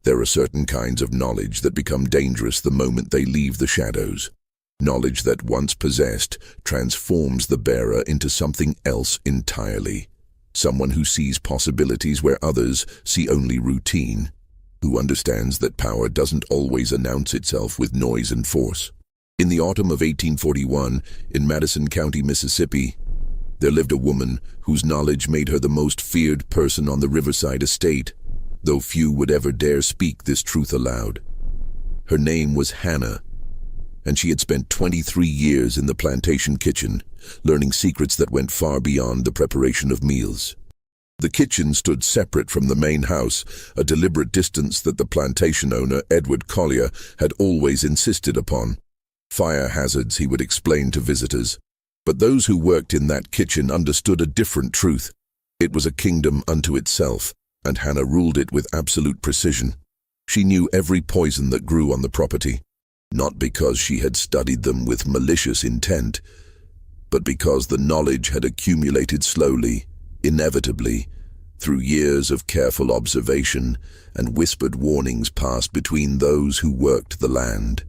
There are certain kinds of knowledge that become dangerous the moment they leave the shadows. Knowledge that, once possessed, transforms the bearer into something else entirely. Someone who sees possibilities where others see only routine. Who understands that power doesn't always announce itself with noise and force. In the autumn of 1841, in Madison County, Mississippi, there lived a woman whose knowledge made her the most feared person on the Riverside estate, though few would ever dare speak this truth aloud. Her name was Hannah, and she had spent 23 years in the plantation kitchen, learning secrets that went far beyond the preparation of meals. The kitchen stood separate from the main house, a deliberate distance that the plantation owner, Edward Collier, had always insisted upon. Fire hazards, he would explain to visitors. But those who worked in that kitchen understood a different truth. It was a kingdom unto itself, and Hannah ruled it with absolute precision. She knew every poison that grew on the property, not because she had studied them with malicious intent, but because the knowledge had accumulated slowly, inevitably, through years of careful observation and whispered warnings passed between those who worked the land.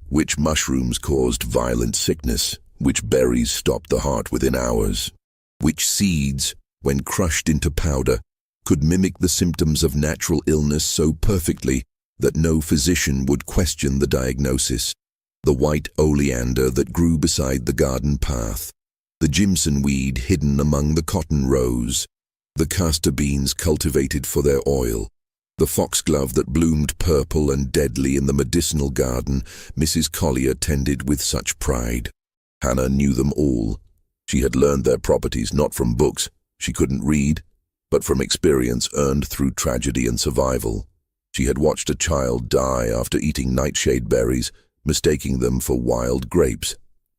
Which mushrooms caused violent sickness, which berries stopped the heart within hours, which seeds, when crushed into powder, could mimic the symptoms of natural illness so perfectly that no physician would question the diagnosis. The white oleander that grew beside the garden path, the Jimson weed hidden among the cotton rows, the castor beans cultivated for their oil, the foxglove that bloomed purple and deadly in the medicinal garden Mrs. Collier tended with such pride. Hannah knew them all. She had learned their properties not from books she couldn't read, but from experience earned through tragedy and survival. She had watched a child die after eating nightshade berries, mistaking them for wild grapes.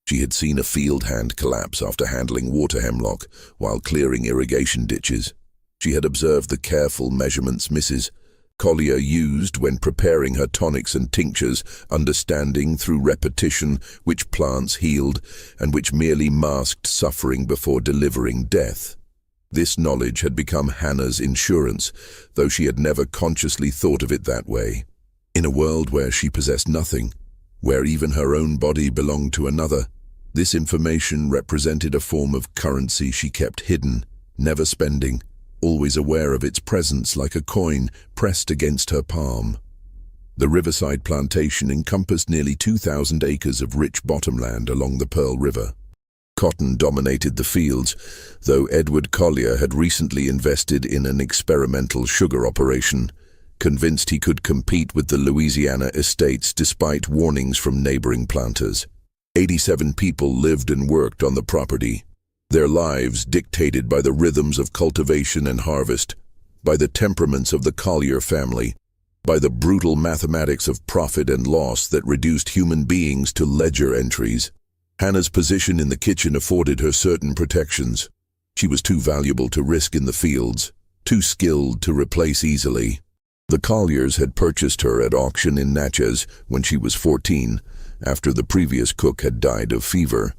She had seen a field hand collapse after handling water hemlock while clearing irrigation ditches. She had observed the careful measurements Mrs. Collier used when preparing her tonics and tinctures, understanding through repetition which plants healed and which merely masked suffering before delivering death. This knowledge had become Hannah's insurance, though she had never consciously thought of it that way. In a world where she possessed nothing, where even her own body belonged to another, this information represented a form of currency she kept hidden, never spending, always aware of its presence like a coin pressed against her palm. The Riverside Plantation encompassed nearly 2,000 acres of rich bottomland along the Pearl River. Cotton dominated the fields, though Edward Collier had recently invested in an experimental sugar operation, convinced he could compete with the Louisiana estates despite warnings from neighboring planters. 87 people lived and worked on the property, their lives dictated by the rhythms of cultivation and harvest, by the temperaments of the Collier family, by the brutal mathematics of profit and loss that reduced human beings to ledger entries. Hannah's position in the kitchen afforded her certain protections. She was too valuable to risk in the fields, too skilled to replace easily. The Colliers had purchased her at auction in Natchez when she was 14, after the previous cook had died of fever.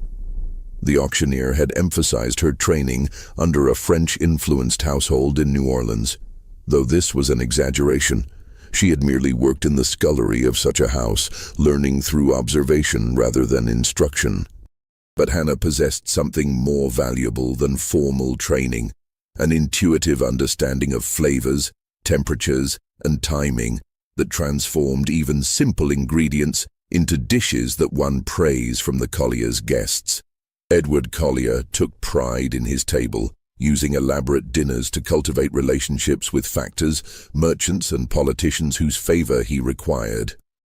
The auctioneer had emphasized her training under a French-influenced household in New Orleans. Though this was an exaggeration, she had merely worked in the scullery of such a house, learning through observation rather than instruction. But Hannah possessed something more valuable than formal training, an intuitive understanding of flavors, temperatures, and timing that transformed even simple ingredients into dishes that won praise from the Collier's guests. Edward Collier took pride in his table, using elaborate dinners to cultivate relationships with factors, merchants, and politicians whose favor he required.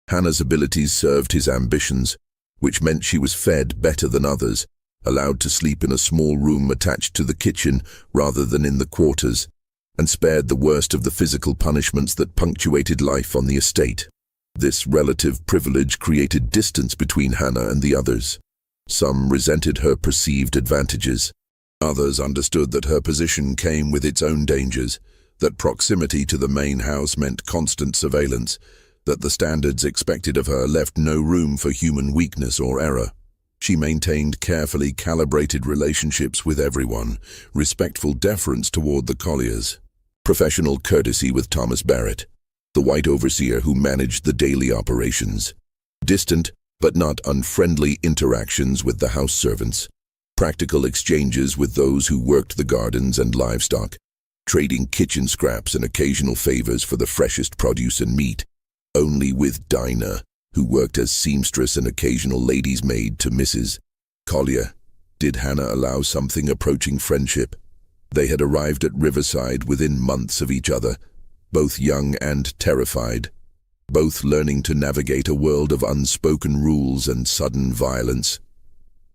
Hannah's abilities served his ambitions, which meant she was fed better than others, allowed to sleep in a small room attached to the kitchen rather than in the quarters, and spared the worst of the physical punishments that punctuated life on the estate. This relative privilege created distance between Hannah and the others. Some resented her perceived advantages. Others understood that her position came with its own dangers, that proximity to the main house meant constant surveillance, that the standards expected of her left no room for human weakness or error. She maintained carefully calibrated relationships with everyone, respectful deference toward the Colliers, professional courtesy with Thomas Barrett, the white overseer who managed the daily operations. Distant, but not unfriendly interactions with the house servants. Practical exchanges with those who worked the gardens and livestock, trading kitchen scraps and occasional favors for the freshest produce and meat. Only with Dinah, who worked as seamstress and occasional lady's maid to Mrs. Collier, did Hannah allow something approaching friendship. They had arrived at Riverside within months of each other, both young and terrified, both learning to navigate a world of unspoken rules and sudden violence.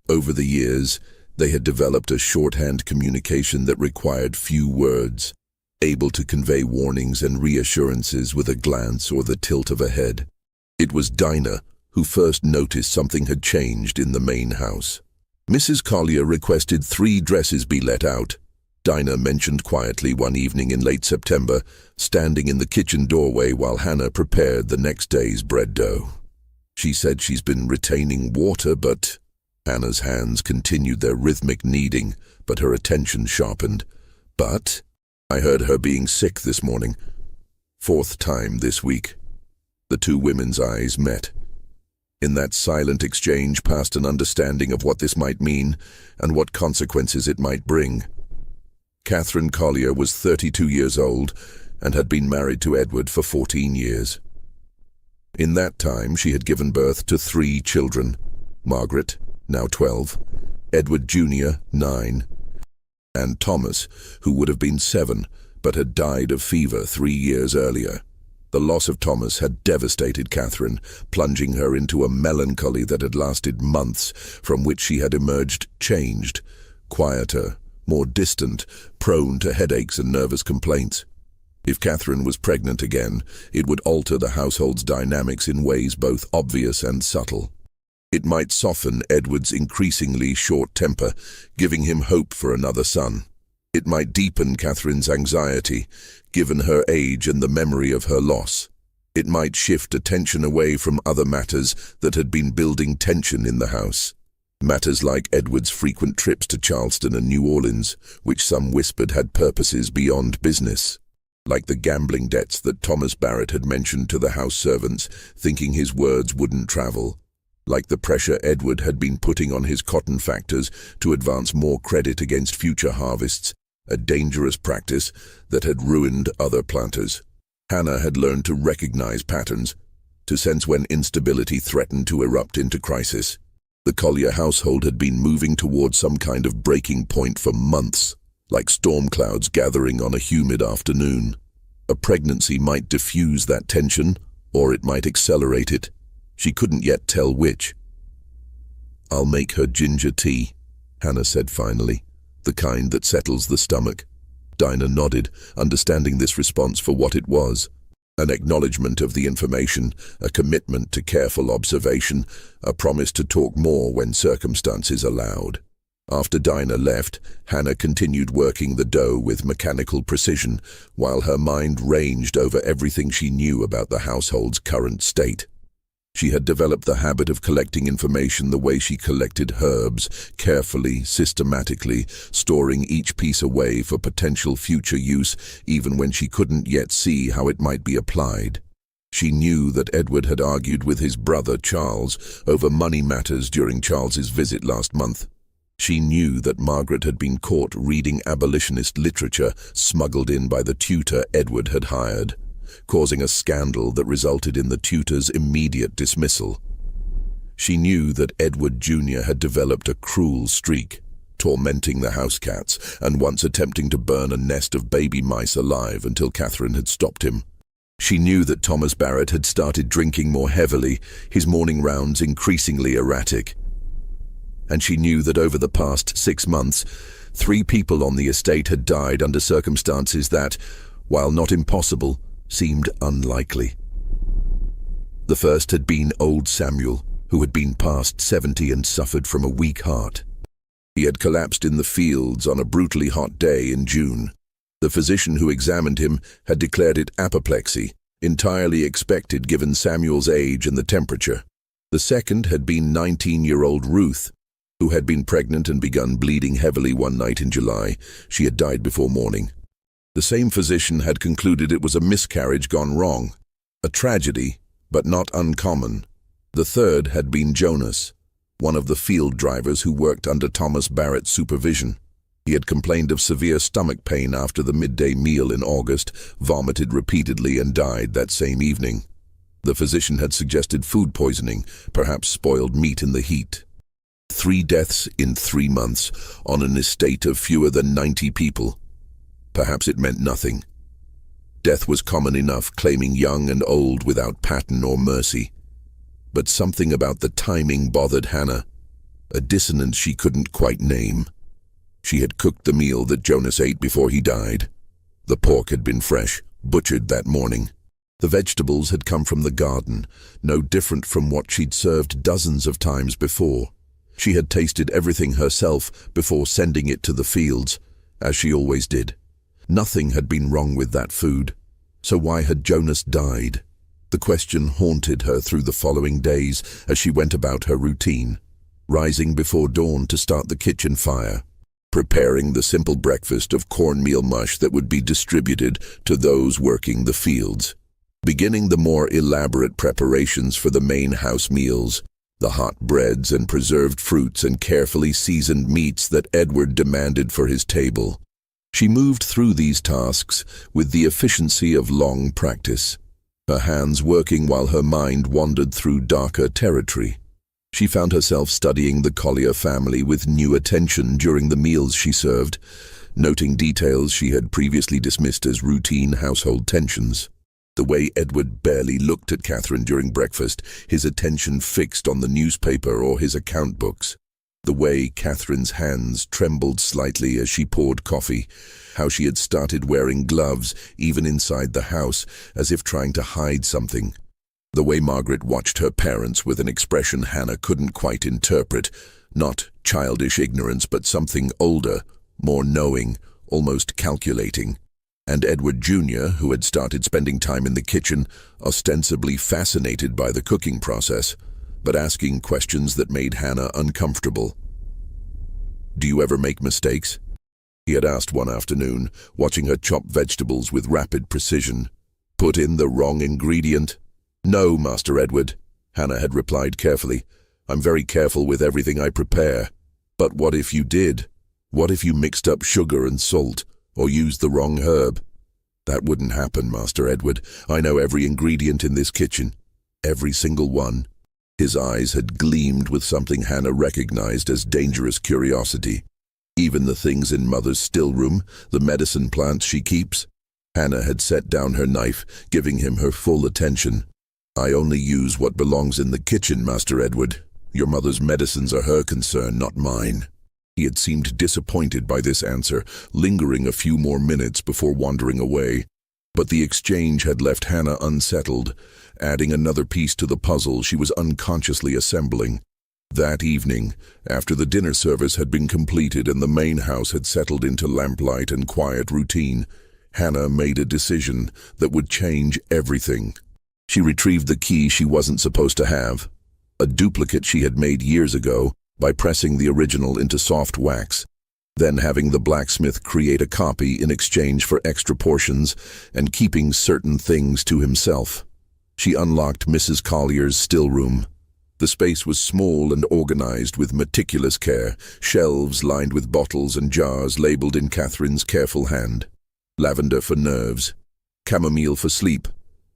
Over the years, they had developed a shorthand communication that required few words, able to convey warnings and reassurances with a glance or the tilt of a head. It was Dinah who first noticed something had changed in the main house. Mrs. Collier requested 3 dresses be let out. Dinah mentioned quietly one evening in late September, standing in the kitchen doorway while Hannah prepared the next day's bread dough. She said she's been retaining water, but... Hannah's hands continued their rhythmic kneading, but her attention sharpened. But I heard her being sick this morning. 4th time this week. The 2 women's eyes met. In that silent exchange passed an understanding of what this might mean and what consequences it might bring. Catherine Collier was 32 years old and had been married to Edward for 14 years. In that time, she had given birth to 3 children: Margaret, now 12, Edward Jr., 9, and Thomas, who would have been 7, but had died of fever 3 years earlier. The loss of Thomas had devastated Catherine, plunging her into a melancholy that had lasted months, from which she had emerged changed, quieter, more distant, prone to headaches and nervous complaints. If Catherine was pregnant again, it would alter the household's dynamics in ways both obvious and subtle. It might soften Edward's increasingly short temper, giving him hope for another son. It might deepen Catherine's anxiety, given her age and the memory of her loss. It might shift attention away from other matters that had been building tension in the house. Matters like Edward's frequent trips to Charleston and New Orleans, which some whispered had purposes beyond business. Like the gambling debts that Thomas Barrett had mentioned to the house servants, thinking his words wouldn't travel. Like the pressure Edward had been putting on his cotton factors to advance more credit against future harvests, a dangerous practice that had ruined other planters. Hannah had learned to recognize patterns, to sense when instability threatened to erupt into crisis. The Collier household had been moving toward some kind of breaking point for months, like storm clouds gathering on a humid afternoon. A pregnancy might diffuse that tension, or it might accelerate it. She couldn't yet tell which. "I'll make her ginger tea," Hannah said finally, "the kind that settles the stomach." Dinah nodded, understanding this response for what it was. An acknowledgement of the information, a commitment to careful observation, a promise to talk more when circumstances allowed. After Dinah left, Hannah continued working the dough with mechanical precision, while her mind ranged over everything she knew about the household's current state. She had developed the habit of collecting information the way she collected herbs, carefully, systematically, storing each piece away for potential future use, even when she couldn't yet see how it might be applied. She knew that Edward had argued with his brother Charles over money matters during Charles's visit last month. She knew that Margaret had been caught reading abolitionist literature smuggled in by the tutor Edward had hired, causing a scandal that resulted in the tutor's immediate dismissal. She knew that Edward Jr. had developed a cruel streak, tormenting the house cats and once attempting to burn a nest of baby mice alive until Catherine had stopped him. She knew that Thomas Barrett had started drinking more heavily, his morning rounds increasingly erratic. And she knew that over the past 6 months, 3 people on the estate had died under circumstances that, while not impossible, seemed unlikely. The first had been old Samuel, who had been past 70 and suffered from a weak heart. He had collapsed in the fields on a brutally hot day in June. The physician who examined him had declared it apoplexy, entirely expected given Samuel's age and the temperature. The second had been 19-year-old Ruth, who had been pregnant and begun bleeding heavily one night in July. She had died before morning. The same physician had concluded it was a miscarriage gone wrong. A tragedy, but not uncommon. The third had been Jonas, one of the field drivers who worked under Thomas Barrett's supervision. He had complained of severe stomach pain after the midday meal in August, vomited repeatedly, and died that same evening. The physician had suggested food poisoning, perhaps spoiled meat in the heat. 3 deaths in 3 months, on an estate of fewer than 90 people. Perhaps it meant nothing. Death was common enough, claiming young and old without pattern or mercy. But something about the timing bothered Hannah, a dissonance she couldn't quite name. She had cooked the meal that Jonas ate before he died. The pork had been fresh, butchered that morning. The vegetables had come from the garden, no different from what she'd served dozens of times before. She had tasted everything herself before sending it to the fields, as she always did. Nothing had been wrong with that food. So why had Jonas died? The question haunted her through the following days as she went about her routine, rising before dawn to start the kitchen fire, preparing the simple breakfast of cornmeal mush that would be distributed to those working the fields, beginning the more elaborate preparations for the main house meals, the hot breads and preserved fruits and carefully seasoned meats that Edward demanded for his table. She moved through these tasks with the efficiency of long practice, her hands working while her mind wandered through darker territory. She found herself studying the Collier family with new attention during the meals she served, noting details she had previously dismissed as routine household tensions. The way Edward barely looked at Catherine during breakfast, his attention fixed on the newspaper or his account books. The way Catherine's hands trembled slightly as she poured coffee, how she had started wearing gloves even inside the house, as if trying to hide something. The way Margaret watched her parents with an expression Hannah couldn't quite interpret, not childish ignorance but something older, more knowing, almost calculating. And Edward Jr., who had started spending time in the kitchen, ostensibly fascinated by the cooking process, but asking questions that made Hannah uncomfortable. "Do you ever make mistakes?" he had asked one afternoon, watching her chop vegetables with rapid precision. "Put in the wrong ingredient?" "No, Master Edward," Hannah had replied carefully. "I'm very careful with everything I prepare. But what if you did? What if you mixed up sugar and salt, or used the wrong herb?" "That wouldn't happen, Master Edward. I know every ingredient in this kitchen. Every single one." His eyes had gleamed with something Hannah recognized as dangerous curiosity. "Even the things in Mother's still room, the medicine plants she keeps?" Hannah had set down her knife, giving him her full attention. "I only use what belongs in the kitchen, Master Edward. Your mother's medicines are her concern, not mine." He had seemed disappointed by this answer, lingering a few more minutes before wandering away. But the exchange had left Hannah unsettled, adding another piece to the puzzle she was unconsciously assembling. That evening, after the dinner service had been completed and the main house had settled into lamplight and quiet routine, Hannah made a decision that would change everything. She retrieved the key she wasn't supposed to have, a duplicate she had made years ago by pressing the original into soft wax, then having the blacksmith create a copy in exchange for extra portions and keeping certain things to himself. She unlocked Mrs. Collier's still room. The space was small and organized with meticulous care, shelves lined with bottles and jars labeled in Catherine's careful hand. Lavender for nerves, chamomile for sleep,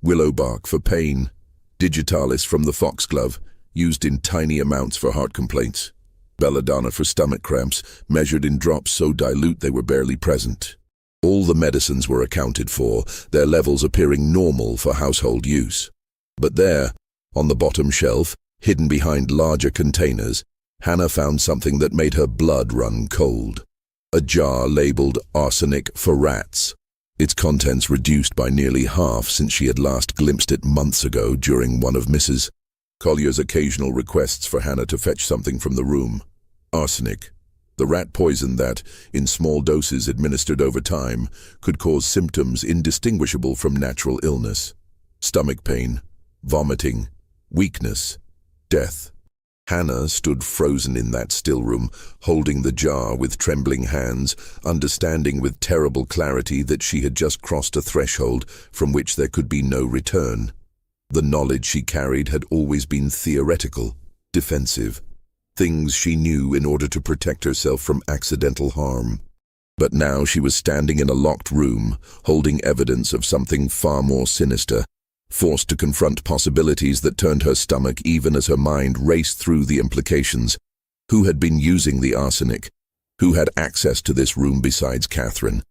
willow bark for pain, digitalis from the foxglove, used in tiny amounts for heart complaints, belladonna for stomach cramps, measured in drops so dilute they were barely present. All the medicines were accounted for, their levels appearing normal for household use. But there, on the bottom shelf, hidden behind larger containers, Hannah found something that made her blood run cold. A jar labeled Arsenic for rats, its contents reduced by nearly half since she had last glimpsed it months ago during one of Mrs. Collier's occasional requests for Hannah to fetch something from the room. Arsenic, the rat poison that, in small doses administered over time, could cause symptoms indistinguishable from natural illness. Stomach pain, vomiting, weakness, death. Hannah stood frozen in that still room, holding the jar with trembling hands, understanding with terrible clarity that she had just crossed a threshold from which there could be no return. The knowledge she carried had always been theoretical, defensive, things she knew in order to protect herself from accidental harm. But now she was standing in a locked room, holding evidence of something far more sinister, forced to confront possibilities that turned her stomach even as her mind raced through the implications. Who had been using the arsenic? Who had access to this room besides Catherine?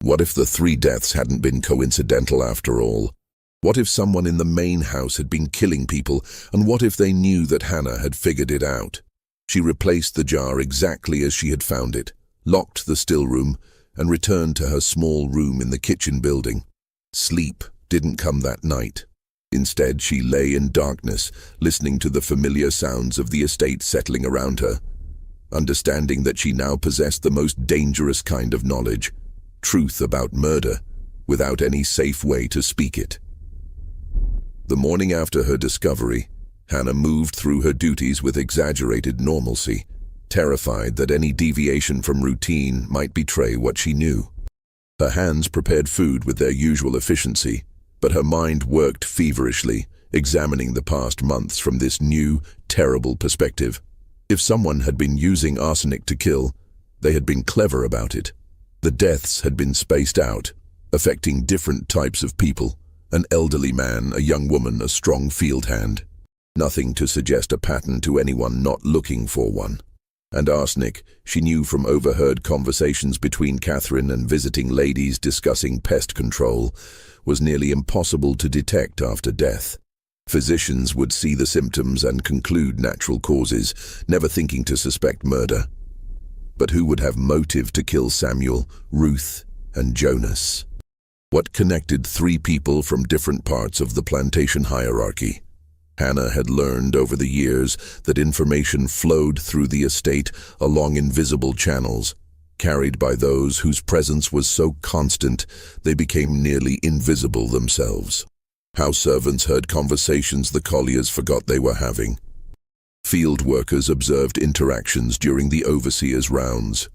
What if the 3 deaths hadn't been coincidental after all? What if someone in the main house had been killing people, and what if they knew that Hannah had figured it out? She replaced the jar exactly as she had found it, locked the still room, and returned to her small room in the kitchen building. Sleep didn't come that night. Instead, she lay in darkness, listening to the familiar sounds of the estate settling around her, understanding that she now possessed the most dangerous kind of knowledge, truth about murder, without any safe way to speak it. The morning after her discovery, Hannah moved through her duties with exaggerated normalcy, terrified that any deviation from routine might betray what she knew. Her hands prepared food with their usual efficiency, but her mind worked feverishly, examining the past months from this new, terrible perspective. If someone had been using arsenic to kill, they had been clever about it. The deaths had been spaced out, affecting different types of people: an elderly man, a young woman, a strong field hand. Nothing to suggest a pattern to anyone not looking for one. And arsenic, she knew from overheard conversations between Catherine and visiting ladies discussing pest control, was nearly impossible to detect after death. Physicians would see the symptoms and conclude natural causes, never thinking to suspect murder. But who would have motive to kill Samuel, Ruth, and Jonas? What connected 3 people from different parts of the plantation hierarchy? Hannah had learned over the years that information flowed through the estate along invisible channels, carried by those whose presence was so constant they became nearly invisible themselves. House servants heard conversations the colliers forgot they were having. Field workers observed interactions during the overseer's rounds.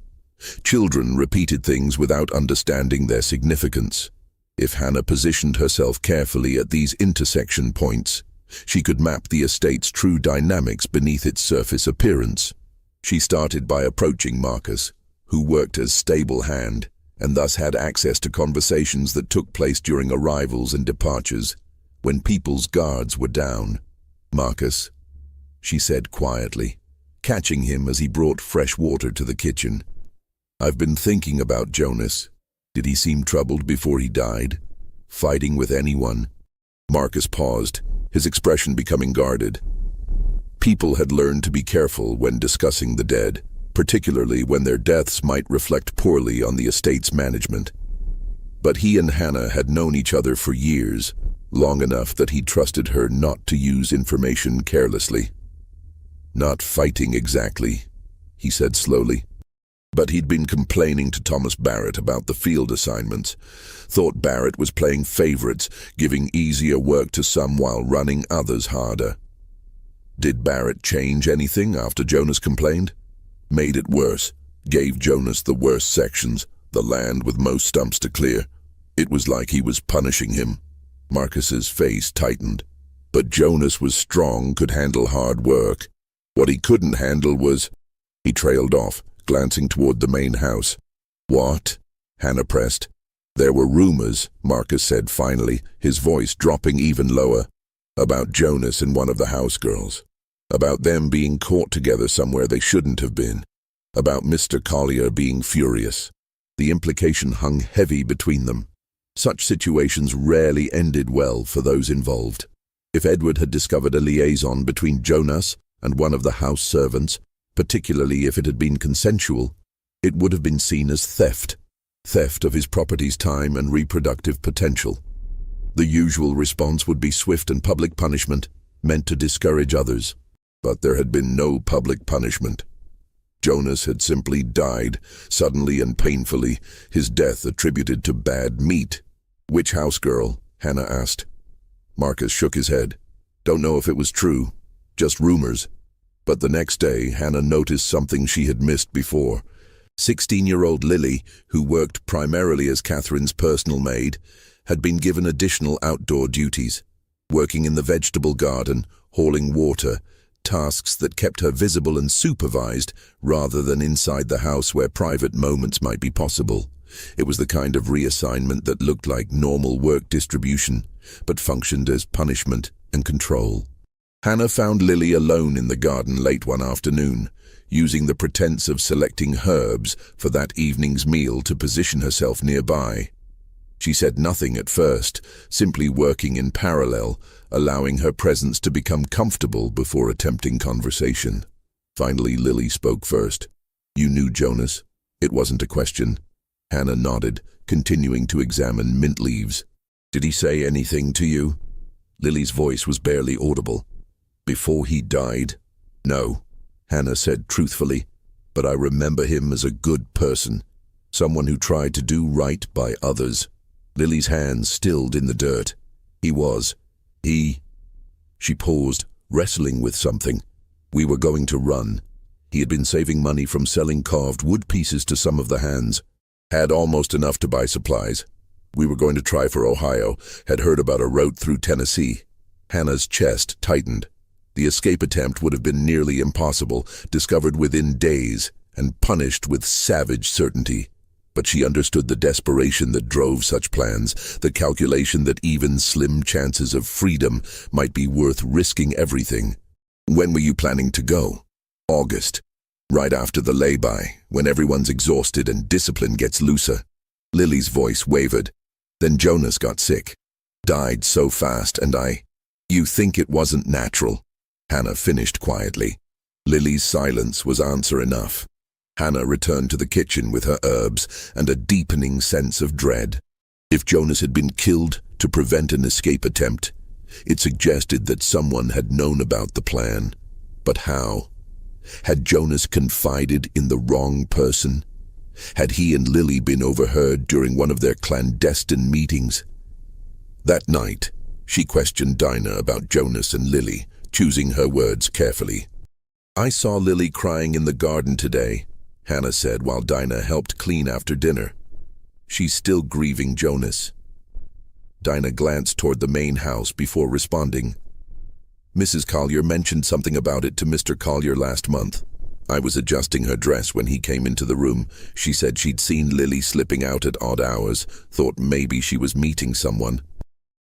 Children repeated things without understanding their significance. If Hannah positioned herself carefully at these intersection points, she could map the estate's true dynamics beneath its surface appearance. She started by approaching Marcus, who worked as stable hand, and thus had access to conversations that took place during arrivals and departures, when people's guards were down. "Marcus," she said quietly, catching him as he brought fresh water to the kitchen. "I've been thinking about Jonas. Did he seem troubled before he died? Fighting with anyone?" Marcus paused, his expression becoming guarded. People had learned to be careful when discussing the dead, particularly when their deaths might reflect poorly on the estate's management. But he and Hannah had known each other for years, long enough that he trusted her not to use information carelessly. "Not fighting exactly," he said slowly. But he'd been complaining to Thomas Barrett about the field assignments, thought Barrett was playing favorites, giving easier work to some while running others harder. Did Barrett change anything after Jonas complained? Made it worse, gave Jonas the worst sections, the land with most stumps to clear. It was like he was punishing him. Marcus's face tightened. But Jonas was strong, could handle hard work. What he couldn't handle was... He trailed off, glancing toward the main house. "What?" Hannah pressed. "There were rumors," Marcus said finally, his voice dropping even lower, "about Jonas and one of the house girls. About them being caught together somewhere they shouldn't have been. About Mr. Collier being furious." The implication hung heavy between them. Such situations rarely ended well for those involved. If Edward had discovered a liaison between Jonas and one of the house servants, particularly if it had been consensual, it would have been seen as theft of his property's time and reproductive potential. The usual response would be swift and public punishment, meant to discourage others. But there had been no public punishment. Jonas had simply died, suddenly and painfully, his death attributed to bad meat. "Which house girl?" Hannah asked. Marcus shook his head. "Don't know if it was true. Just rumors." But the next day, Hannah noticed something she had missed before. 16-year-old Lily, who worked primarily as Catherine's personal maid, had been given additional outdoor duties. working in the vegetable garden, hauling water, tasks that kept her visible and supervised rather than inside the house where private moments might be possible. It was the kind of reassignment that looked like normal work distribution, but functioned as punishment and control. Hannah found Lily alone in the garden late one afternoon, using the pretense of selecting herbs for that evening's meal to position herself nearby. She said nothing at first, simply working in parallel, allowing her presence to become comfortable before attempting conversation. Finally, Lily spoke first. "You knew Jonas?" It wasn't a question. Hannah nodded, continuing to examine mint leaves. "Did he say anything to you?" Lily's voice was barely audible. "Before he died?" "No," Hannah said truthfully, "but I remember him as a good person, someone who tried to do right by others." Lily's hands stilled in the dirt. She paused, wrestling with something. "We were going to run. He had been saving money from selling carved wood pieces to some of the hands. Had almost enough to buy supplies. We were going to try for Ohio, had heard about a route through Tennessee." Hannah's chest tightened. The escape attempt would have been nearly impossible, discovered within days, and punished with savage certainty. But she understood the desperation that drove such plans, the calculation that even slim chances of freedom might be worth risking everything. "When were you planning to go?" "August. Right after the lay-by, when everyone's exhausted and discipline gets looser." Lily's voice wavered. "Then Jonas got sick. Died so fast, and You think it wasn't natural?" Hannah finished quietly. Lily's silence was answer enough. Hannah returned to the kitchen with her herbs and a deepening sense of dread. If Jonas had been killed to prevent an escape attempt, it suggested that someone had known about the plan. But how? Had Jonas confided in the wrong person? Had he and Lily been overheard during one of their clandestine meetings? That night, she questioned Dinah about Jonas and Lily, choosing her words carefully. "I saw Lily crying in the garden today," Hannah said while Dinah helped clean after dinner. "She's still grieving Jonas." Dinah glanced toward the main house before responding. "Mrs. Collier mentioned something about it to Mr. Collier last month. I was adjusting her dress when he came into the room. She said she'd seen Lily slipping out at odd hours, thought maybe she was meeting someone.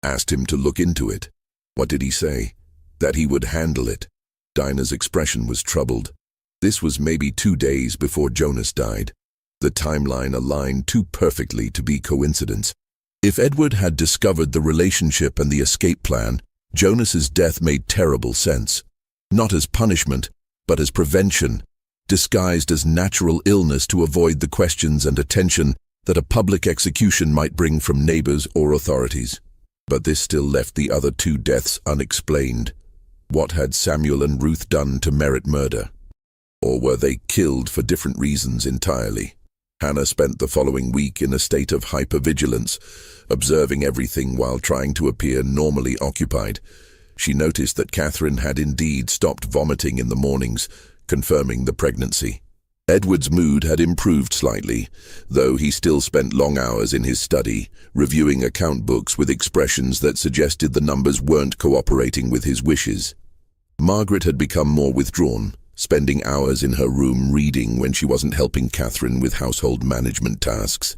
Asked him to look into it." "What did he say?" "That he would handle it." Dinah's expression was troubled. This was maybe 2 days before Jonas died. The timeline aligned too perfectly to be coincidence. If Edward had discovered the relationship and the escape plan, Jonas's death made terrible sense. Not as punishment, but as prevention, disguised as natural illness to avoid the questions and attention that a public execution might bring from neighbors or authorities. But this still left the other 2 deaths unexplained. What had Samuel and Ruth done to merit murder? Or were they killed for different reasons entirely? Hannah spent the following week in a state of hypervigilance, observing everything while trying to appear normally occupied. She noticed that Catherine had indeed stopped vomiting in the mornings, confirming the pregnancy. Edward's mood had improved slightly, though he still spent long hours in his study, reviewing account books with expressions that suggested the numbers weren't cooperating with his wishes. Margaret had become more withdrawn, spending hours in her room reading when she wasn't helping Catherine with household management tasks.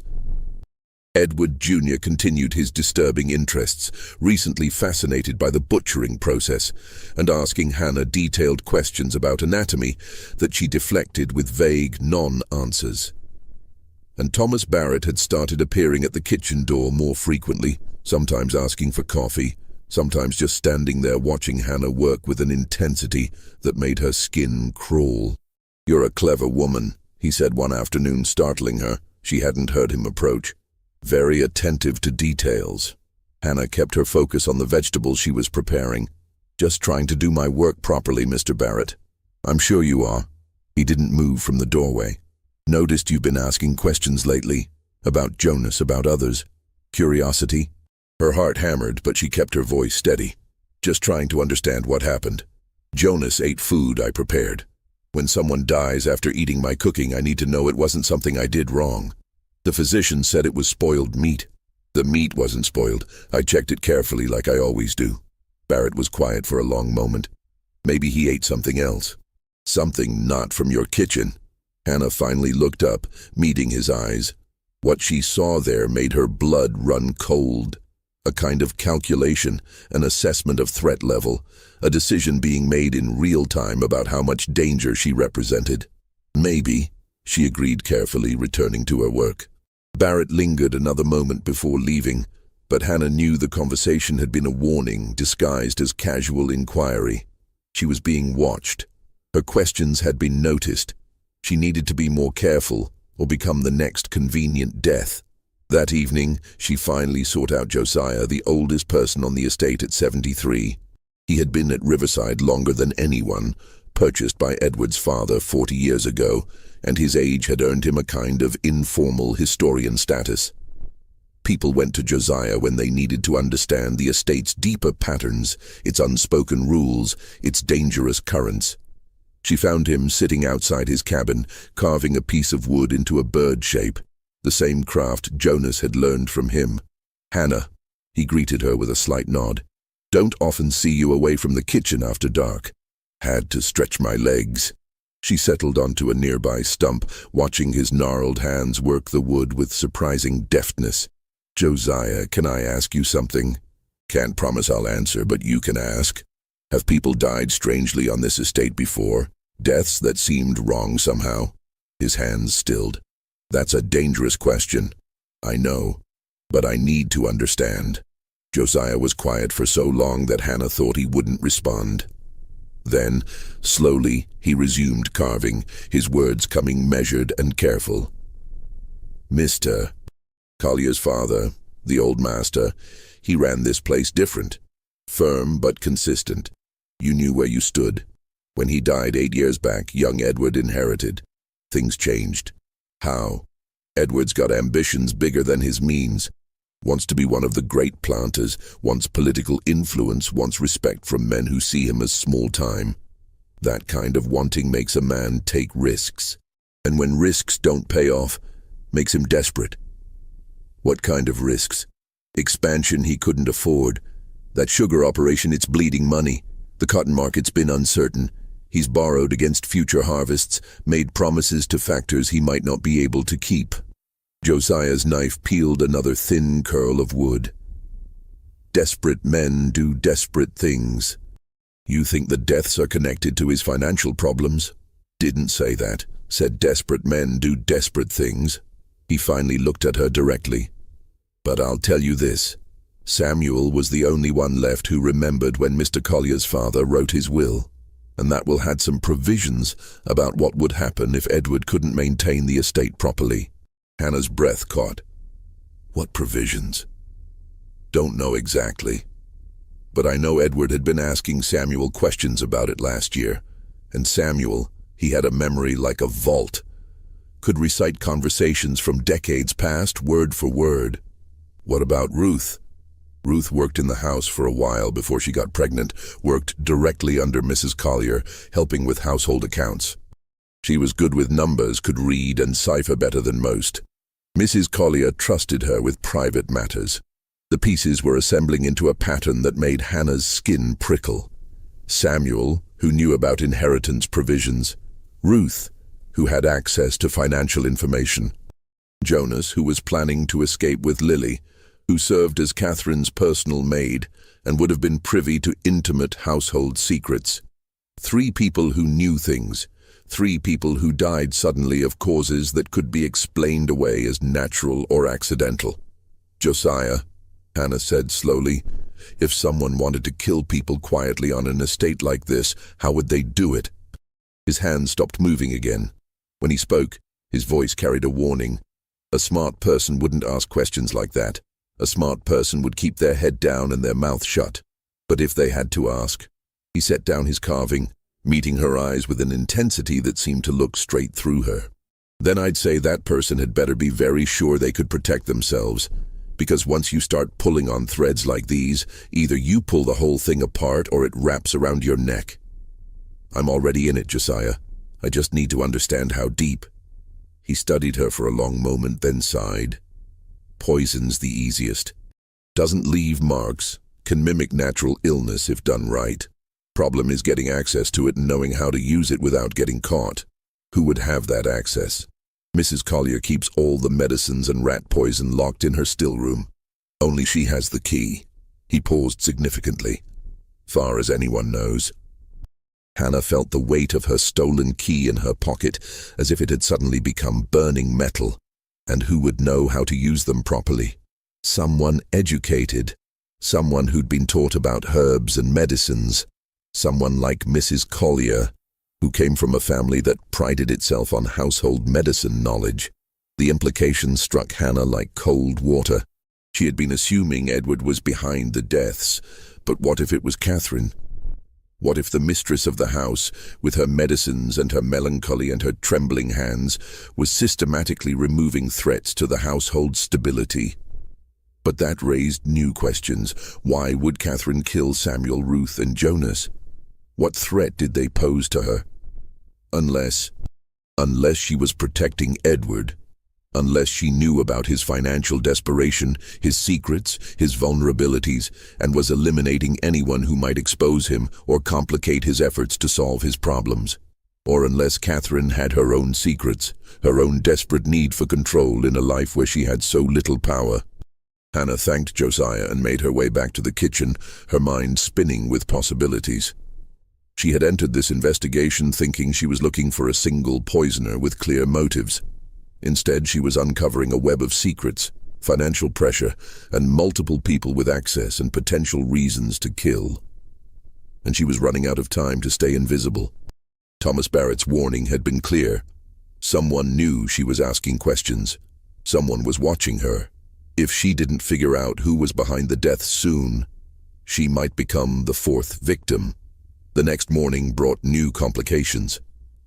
Edward Jr. continued his disturbing interests, recently fascinated by the butchering process, and asking Hannah detailed questions about anatomy that she deflected with vague non-answers. And Thomas Barrett had started appearing at the kitchen door more frequently, sometimes asking for coffee, sometimes just standing there watching Hannah work with an intensity that made her skin crawl. "You're a clever woman," he said one afternoon, startling her. She hadn't heard him approach. "Very attentive to details." Hannah kept her focus on the vegetables she was preparing. "Just trying to do my work properly, Mr. Barrett." "I'm sure you are." He didn't move from the doorway. "Noticed you've been asking questions lately. About Jonas, about others. Curiosity?" Her heart hammered, but she kept her voice steady. "Just trying to understand what happened. Jonas ate food I prepared. When someone dies after eating my cooking, I need to know it wasn't something I did wrong. The physician said it was spoiled meat. The meat wasn't spoiled. I checked it carefully like I always do. Barrett was quiet for a long moment. Maybe he ate something else. Something not from your kitchen. Hannah finally looked up, meeting his eyes. What she saw there made her blood run cold. A kind of calculation, an assessment of threat level, a decision being made in real time about how much danger she represented. Maybe, she agreed carefully, returning to her work. Barrett lingered another moment before leaving, but Hannah knew the conversation had been a warning disguised as casual inquiry. She was being watched. Her questions had been noticed. She needed to be more careful or become the next convenient death. That evening, she finally sought out Josiah, the oldest person on the estate at 73. He had been at Riverside longer than anyone, purchased by Edward's father 40 years ago, and his age had earned him a kind of informal historian status. People went to Josiah when they needed to understand the estate's deeper patterns, its unspoken rules, its dangerous currents. She found him sitting outside his cabin, carving a piece of wood into a bird shape, the same craft Jonas had learned from him. "Hannah," he greeted her with a slight nod. "Don't often see you away from the kitchen after dark." "Had to stretch my legs." She settled onto a nearby stump, watching his gnarled hands work the wood with surprising deftness. "Josiah, can I ask you something?" "Can't promise I'll answer, but you can ask. Have people died strangely on this estate before? Deaths that seemed wrong somehow?" His hands stilled. "That's a dangerous question. I know, but I need to understand." Josiah was quiet for so long that Hannah thought he wouldn't respond. Then, slowly, he resumed carving, his words coming measured and careful. "Mr. Collier's father, the old master, he ran this place different. Firm but consistent. You knew where you stood. When he died 8 years back, young Edward inherited. Things changed. How? Edward's got ambitions bigger than his means. Wants to be one of the great planters, wants political influence, wants respect from men who see him as small time. That kind of wanting makes a man take risks. And when risks don't pay off, makes him desperate. What kind of risks? Expansion he couldn't afford. That sugar operation, it's bleeding money. The cotton market's been uncertain. He's borrowed against future harvests, made promises to factors he might not be able to keep." Josiah's knife peeled another thin curl of wood. "Desperate men do desperate things. You think the deaths are connected to his financial problems?" "Didn't say that. Said desperate men do desperate things." He finally looked at her directly. "But I'll tell you this. Samuel was the only one left who remembered when Mr. Collier's father wrote his will, and that will had some provisions about what would happen if Edward couldn't maintain the estate properly." Hannah's breath caught. "What provisions?" "Don't know exactly. But I know Edward had been asking Samuel questions about it last year, and Samuel, he had a memory like a vault. Could recite conversations from decades past, word for word. What about Ruth? Ruth worked in the house for a while before she got pregnant, worked directly under Mrs. Collier, helping with household accounts. She was good with numbers, could read and cipher better than most. Mrs. Collier trusted her with private matters. The pieces were assembling into a pattern that made Hannah's skin prickle. Samuel, who knew about inheritance provisions. Ruth, who had access to financial information. Jonas, who was planning to escape with Lily, who served as Catherine's personal maid and would have been privy to intimate household secrets. 3 people who knew things. 3 people who died suddenly of causes that could be explained away as natural or accidental. "Josiah," Hannah said slowly, "if someone wanted to kill people quietly on an estate like this, how would they do it?" His hand stopped moving again. When he spoke, his voice carried a warning. A smart person wouldn't ask questions like that. A smart person would keep their head down and their mouth shut. But if they had to ask, he set down his carving, meeting her eyes with an intensity that seemed to look straight through her. "Then I'd say that person had better be very sure they could protect themselves, because once you start pulling on threads like these, either you pull the whole thing apart or it wraps around your neck. I'm already in it, Josiah. I just need to understand how deep." He studied her for a long moment, then sighed. "Poison's the easiest. Doesn't leave marks, can mimic natural illness if done right. Problem is getting access to it and knowing how to use it without getting caught. Who would have that access? Mrs. Collier keeps all the medicines and rat poison locked in her still room. Only she has the key. He paused significantly. Far as anyone knows. Hannah felt the weight of her stolen key in her pocket as if it had suddenly become burning metal. And who would know how to use them properly? Someone educated. Someone who'd been taught about herbs and medicines. Someone like Mrs. Collier, who came from a family that prided itself on household medicine knowledge. The implications struck Hannah like cold water. She had been assuming Edward was behind the deaths, but what if it was Catherine? What if the mistress of the house, with her medicines and her melancholy and her trembling hands, was systematically removing threats to the household's stability? But that raised new questions. Why would Catherine kill Samuel, Ruth, and Jonas? What threat did they pose to her? Unless she was protecting Edward. Unless she knew about his financial desperation, his secrets, his vulnerabilities, and was eliminating anyone who might expose him or complicate his efforts to solve his problems. Or unless Catherine had her own secrets, her own desperate need for control in a life where she had so little power. Hannah thanked Josiah and made her way back to the kitchen, her mind spinning with possibilities. She had entered this investigation thinking she was looking for a single poisoner with clear motives. Instead, she was uncovering a web of secrets, financial pressure, and multiple people with access and potential reasons to kill. And she was running out of time to stay invisible. Thomas Barrett's warning had been clear. Someone knew she was asking questions. Someone was watching her. If she didn't figure out who was behind the death soon, she might become the fourth victim. The next morning brought new complications.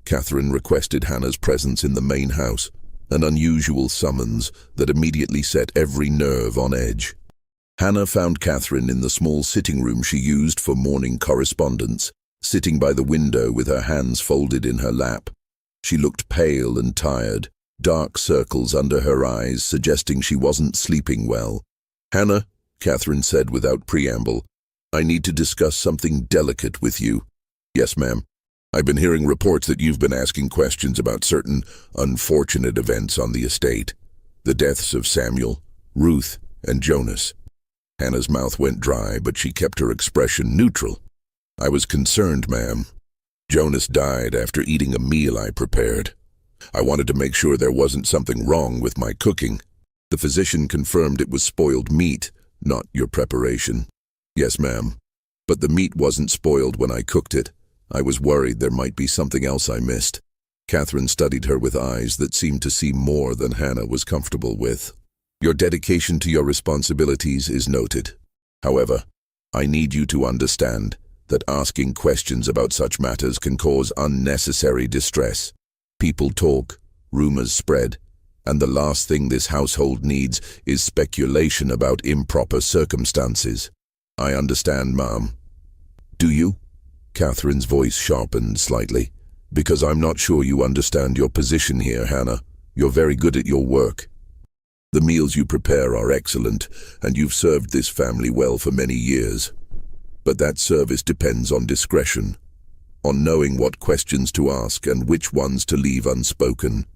Catherine requested Hannah's presence in the main house, an unusual summons that immediately set every nerve on edge. Hannah found Catherine in the small sitting room she used for morning correspondence, sitting by the window with her hands folded in her lap. She looked pale and tired, dark circles under her eyes suggesting she wasn't sleeping well. "Hannah," Catherine said without preamble, "I need to discuss something delicate with you." "Yes, ma'am. I've been hearing reports that you've been asking questions about certain unfortunate events on the estate. The deaths of Samuel, Ruth, and Jonas." Hannah's mouth went dry, but she kept her expression neutral. "I was concerned, ma'am. Jonas died after eating a meal I prepared. I wanted to make sure there wasn't something wrong with my cooking. The physician confirmed it was spoiled meat, not your preparation." "Yes, ma'am. But the meat wasn't spoiled when I cooked it. I was worried there might be something else I missed." Catherine studied her with eyes that seemed to see more than Hannah was comfortable with. "Your dedication to your responsibilities is noted. However, I need you to understand that asking questions about such matters can cause unnecessary distress. People talk, rumors spread, and the last thing this household needs is speculation about improper circumstances." "I understand, Ma'am." "Do you?" Catherine's voice sharpened slightly. "Because I'm not sure you understand your position here, Hannah. You're very good at your work. The meals you prepare are excellent, and you've served this family well for many years. But that service depends on discretion, on knowing what questions to ask and which ones to leave unspoken."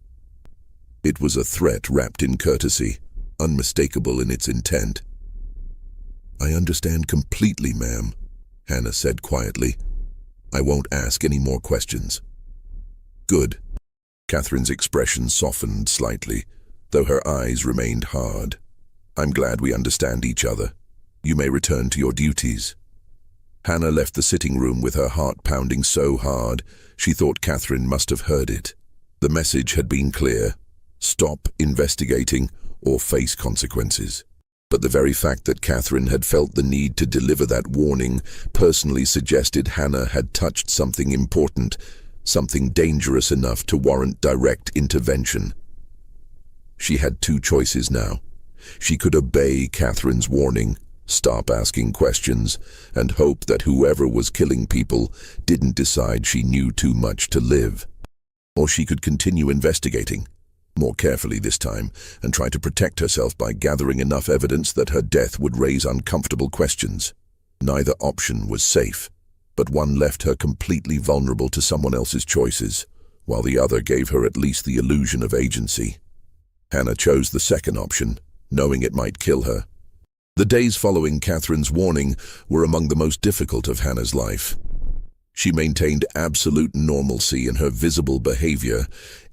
It was a threat wrapped in courtesy, unmistakable in its intent. "I understand completely, ma'am," Hannah said quietly. "I won't ask any more questions." "Good." Catherine's expression softened slightly, though her eyes remained hard. "I'm glad we understand each other. You may return to your duties." Hannah left the sitting room with her heart pounding so hard she thought Catherine must have heard it. The message had been clear: stop investigating or face consequences. But the very fact that Catherine had felt the need to deliver that warning personally suggested Hannah had touched something important, something dangerous enough to warrant direct intervention. She had two choices now. She could obey Catherine's warning, stop asking questions, and hope that whoever was killing people didn't decide she knew too much to live. Or she could continue investigating, more carefully this time, and try to protect herself by gathering enough evidence that her death would raise uncomfortable questions. Neither option was safe, but one left her completely vulnerable to someone else's choices, while the other gave her at least the illusion of agency. Hannah chose the second option, knowing it might kill her. The days following Catherine's warning were among the most difficult of Hannah's life. She maintained absolute normalcy in her visible behavior,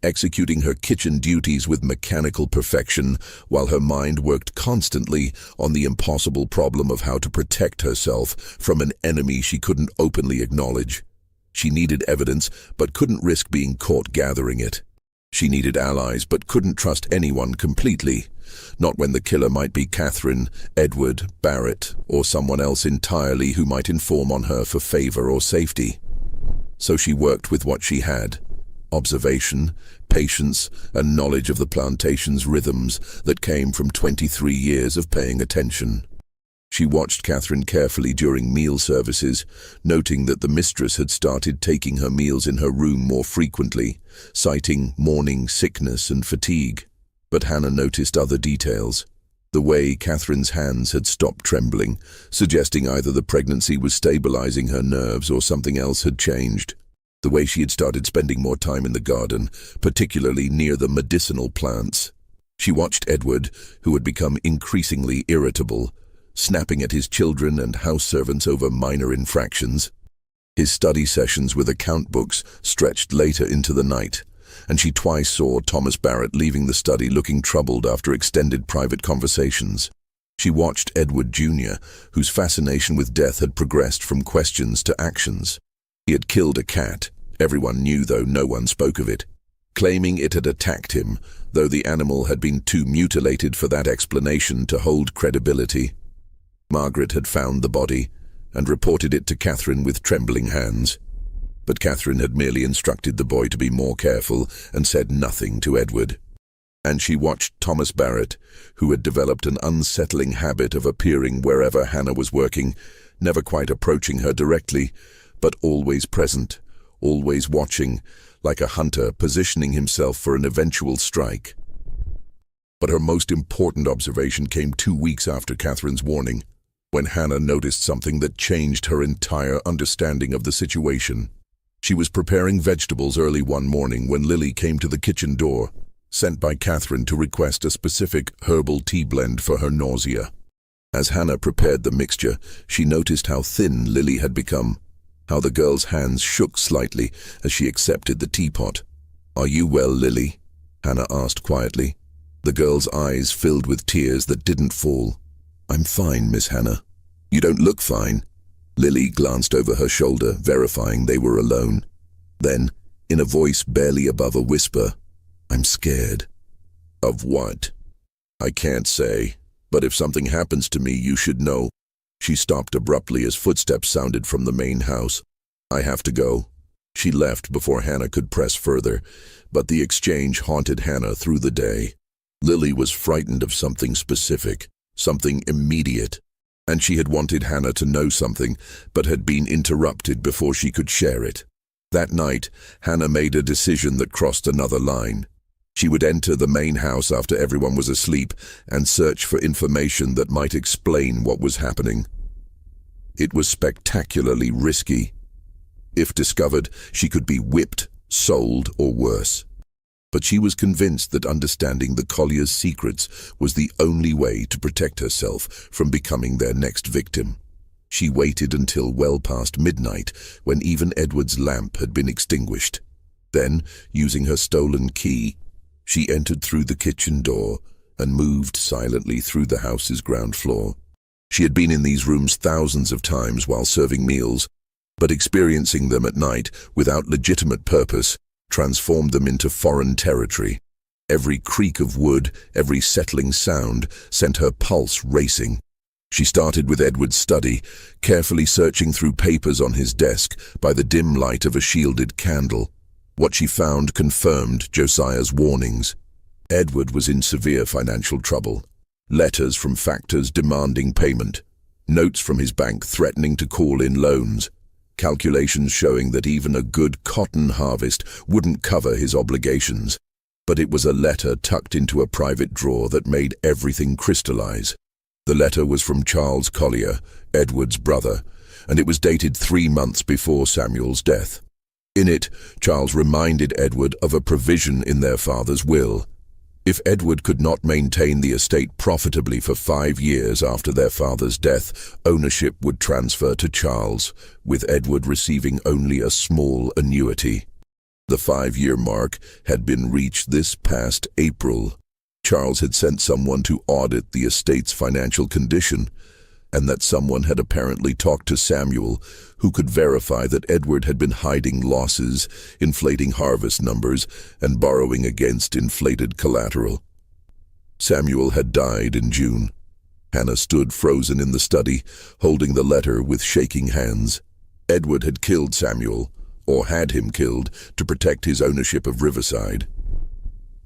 executing her kitchen duties with mechanical perfection, while her mind worked constantly on the impossible problem of how to protect herself from an enemy she couldn't openly acknowledge. She needed evidence, but couldn't risk being caught gathering it. She needed allies, but couldn't trust anyone completely, not when the killer might be Catherine, Edward, Barrett, or someone else entirely who might inform on her for favor or safety. So she worked with what she had: observation, patience, and knowledge of the plantation's rhythms that came from 23 years of paying attention. She watched Catherine carefully during meal services, noting that the mistress had started taking her meals in her room more frequently, citing morning sickness and fatigue. But Hannah noticed other details. The way Catherine's hands had stopped trembling, suggesting either the pregnancy was stabilizing her nerves or something else had changed. The way she had started spending more time in the garden, particularly near the medicinal plants. She watched Edward, who had become increasingly irritable, snapping at his children and house servants over minor infractions. His study sessions with account books stretched later into the night, and she twice saw Thomas Barrett leaving the study looking troubled after extended private conversations. She watched Edward Jr., whose fascination with death had progressed from questions to actions. He had killed a cat, everyone knew though no one spoke of it, claiming it had attacked him, though the animal had been too mutilated for that explanation to hold credibility. Margaret had found the body and reported it to Catherine with trembling hands. But Catherine had merely instructed the boy to be more careful and said nothing to Edward. And she watched Thomas Barrett, who had developed an unsettling habit of appearing wherever Hannah was working, never quite approaching her directly, but always present, always watching, like a hunter positioning himself for an eventual strike. But her most important observation came 2 weeks after Catherine's warning, when Hannah noticed something that changed her entire understanding of the situation. She was preparing vegetables early one morning when Lily came to the kitchen door, sent by Catherine to request a specific herbal tea blend for her nausea. As Hannah prepared the mixture, she noticed how thin Lily had become, how the girl's hands shook slightly as she accepted the teapot. "Are you well, Lily?" Hannah asked quietly. The girl's eyes filled with tears that didn't fall. "I'm fine, Miss Hannah." "You don't look fine." Lily glanced over her shoulder, verifying they were alone. Then, in a voice barely above a whisper, "I'm scared." "Of what?" "I can't say, but if something happens to me, you should know." She stopped abruptly as footsteps sounded from the main house. "I have to go." She left before Hannah could press further, but the exchange haunted Hannah through the day. Lily was frightened of something specific, something immediate, and she had wanted Hannah to know something, but had been interrupted before she could share it. That night, Hannah made a decision that crossed another line. She would enter the main house after everyone was asleep and search for information that might explain what was happening. It was spectacularly risky. If discovered, she could be whipped, sold, or worse. But she was convinced that understanding the Colliers' secrets was the only way to protect herself from becoming their next victim. She waited until well past midnight, when even Edward's lamp had been extinguished. Then, using her stolen key, she entered through the kitchen door and moved silently through the house's ground floor. She had been in these rooms thousands of times while serving meals, but experiencing them at night without legitimate purpose transformed them into foreign territory. Every creak of wood, every settling sound sent her pulse racing. She started with Edward's study, carefully searching through papers on his desk by the dim light of a shielded candle. What she found confirmed Josiah's warnings. Edward was in severe financial trouble. Letters from factors demanding payment. Notes from his bank threatening to call in loans. Calculations showing that even a good cotton harvest wouldn't cover his obligations. But it was a letter tucked into a private drawer that made everything crystallize. The letter was from Charles Collier, Edward's brother, and it was dated 3 months before Samuel's death. In it, Charles reminded Edward of a provision in their father's will. If Edward could not maintain the estate profitably for 5 years after their father's death, ownership would transfer to Charles, with Edward receiving only a small annuity. The 5-year mark had been reached this past April. Charles had sent someone to audit the estate's financial condition, and that someone had apparently talked to Samuel, who could verify that Edward had been hiding losses, inflating harvest numbers, and borrowing against inflated collateral. Samuel had died in June. Hannah stood frozen in the study, holding the letter with shaking hands. Edward had killed Samuel, or had him killed, to protect his ownership of Riverside,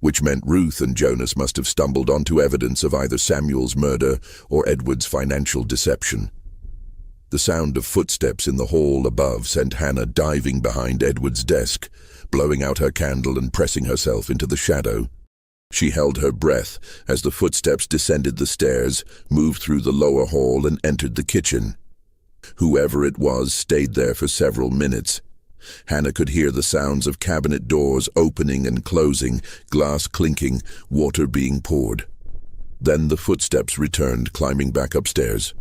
which meant Ruth and Jonas must have stumbled onto evidence of either Samuel's murder or Edward's financial deception. The sound of footsteps in the hall above sent Hannah diving behind Edward's desk, blowing out her candle and pressing herself into the shadow. She held her breath as the footsteps descended the stairs, moved through the lower hall and entered the kitchen. Whoever it was stayed there for several minutes. Hannah could hear the sounds of cabinet doors opening and closing, glass clinking, water being poured. Then the footsteps returned, climbing back upstairs.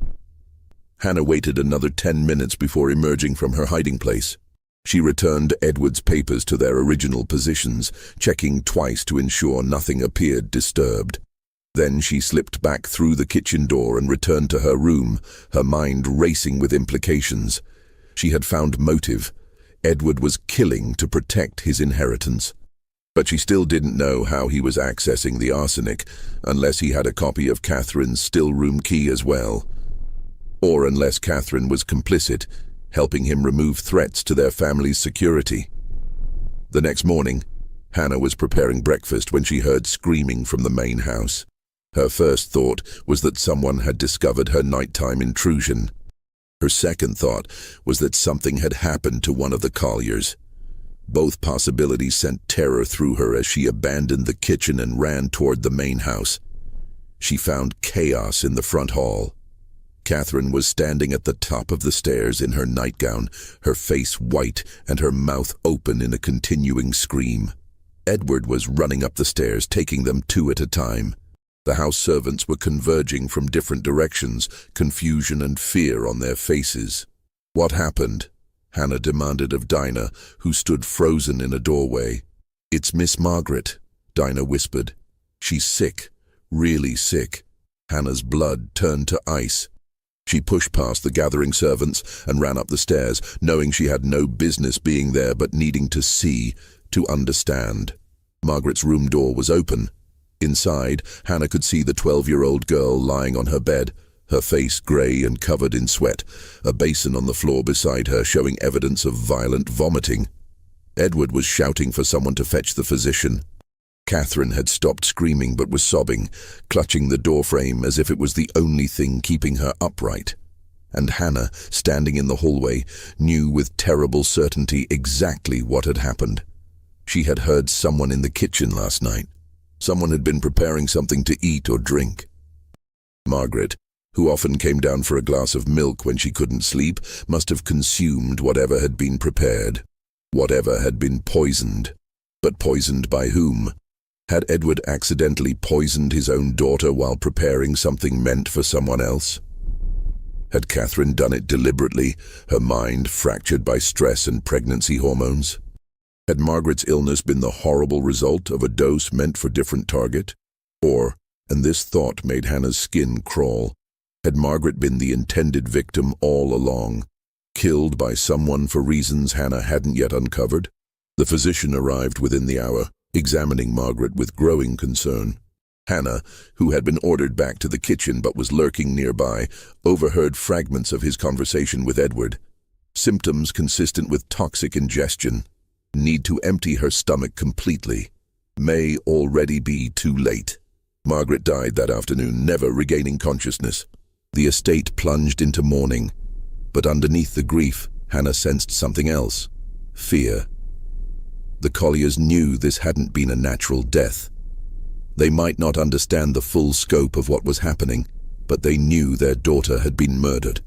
Hannah waited another 10 minutes before emerging from her hiding place. She returned Edward's papers to their original positions, checking twice to ensure nothing appeared disturbed. Then she slipped back through the kitchen door and returned to her room, her mind racing with implications. She had found motive. Edward was killing to protect his inheritance. But she still didn't know how he was accessing the arsenic, unless he had a copy of Catherine's still-room key as well. Or unless Catherine was complicit, helping him remove threats to their family's security. The next morning, Hannah was preparing breakfast when she heard screaming from the main house. Her first thought was that someone had discovered her nighttime intrusion. Her second thought was that something had happened to one of the Colliers. Both possibilities sent terror through her as she abandoned the kitchen and ran toward the main house. She found chaos in the front hall. Catherine was standing at the top of the stairs in her nightgown, her face white and her mouth open in a continuing scream. Edward was running up the stairs, taking them 2 at a time. The house servants were converging from different directions, confusion and fear on their faces. "What happened?" Hannah demanded of Dinah, who stood frozen in a doorway. "It's Miss Margaret," Dinah whispered. "She's sick, really sick." Hannah's blood turned to ice. She pushed past the gathering servants and ran up the stairs, knowing she had no business being there but needing to see, to understand. Margaret's room door was open. Inside, Hannah could see the 12-year-old girl lying on her bed, her face grey and covered in sweat, a basin on the floor beside her showing evidence of violent vomiting. Edward was shouting for someone to fetch the physician. Catherine had stopped screaming but was sobbing, clutching the doorframe as if it was the only thing keeping her upright. And Hannah, standing in the hallway, knew with terrible certainty exactly what had happened. She had heard someone in the kitchen last night. Someone had been preparing something to eat or drink. Margaret, who often came down for a glass of milk when she couldn't sleep, must have consumed whatever had been prepared. Whatever had been poisoned. But poisoned by whom? Had Edward accidentally poisoned his own daughter while preparing something meant for someone else? Had Catherine done it deliberately, her mind fractured by stress and pregnancy hormones? Had Margaret's illness been the horrible result of a dose meant for different target? Or, and this thought made Hannah's skin crawl, had Margaret been the intended victim all along, killed by someone for reasons Hannah hadn't yet uncovered? The physician arrived within the hour, examining Margaret with growing concern. Hannah, who had been ordered back to the kitchen but was lurking nearby, overheard fragments of his conversation with Edward. Symptoms consistent with toxic ingestion. Need to empty her stomach completely. May already be too late. Margaret died that afternoon, never regaining consciousness. The estate plunged into mourning. But underneath the grief, Hannah sensed something else. Fear. The Colliers knew this hadn't been a natural death. They might not understand the full scope of what was happening, but they knew their daughter had been murdered.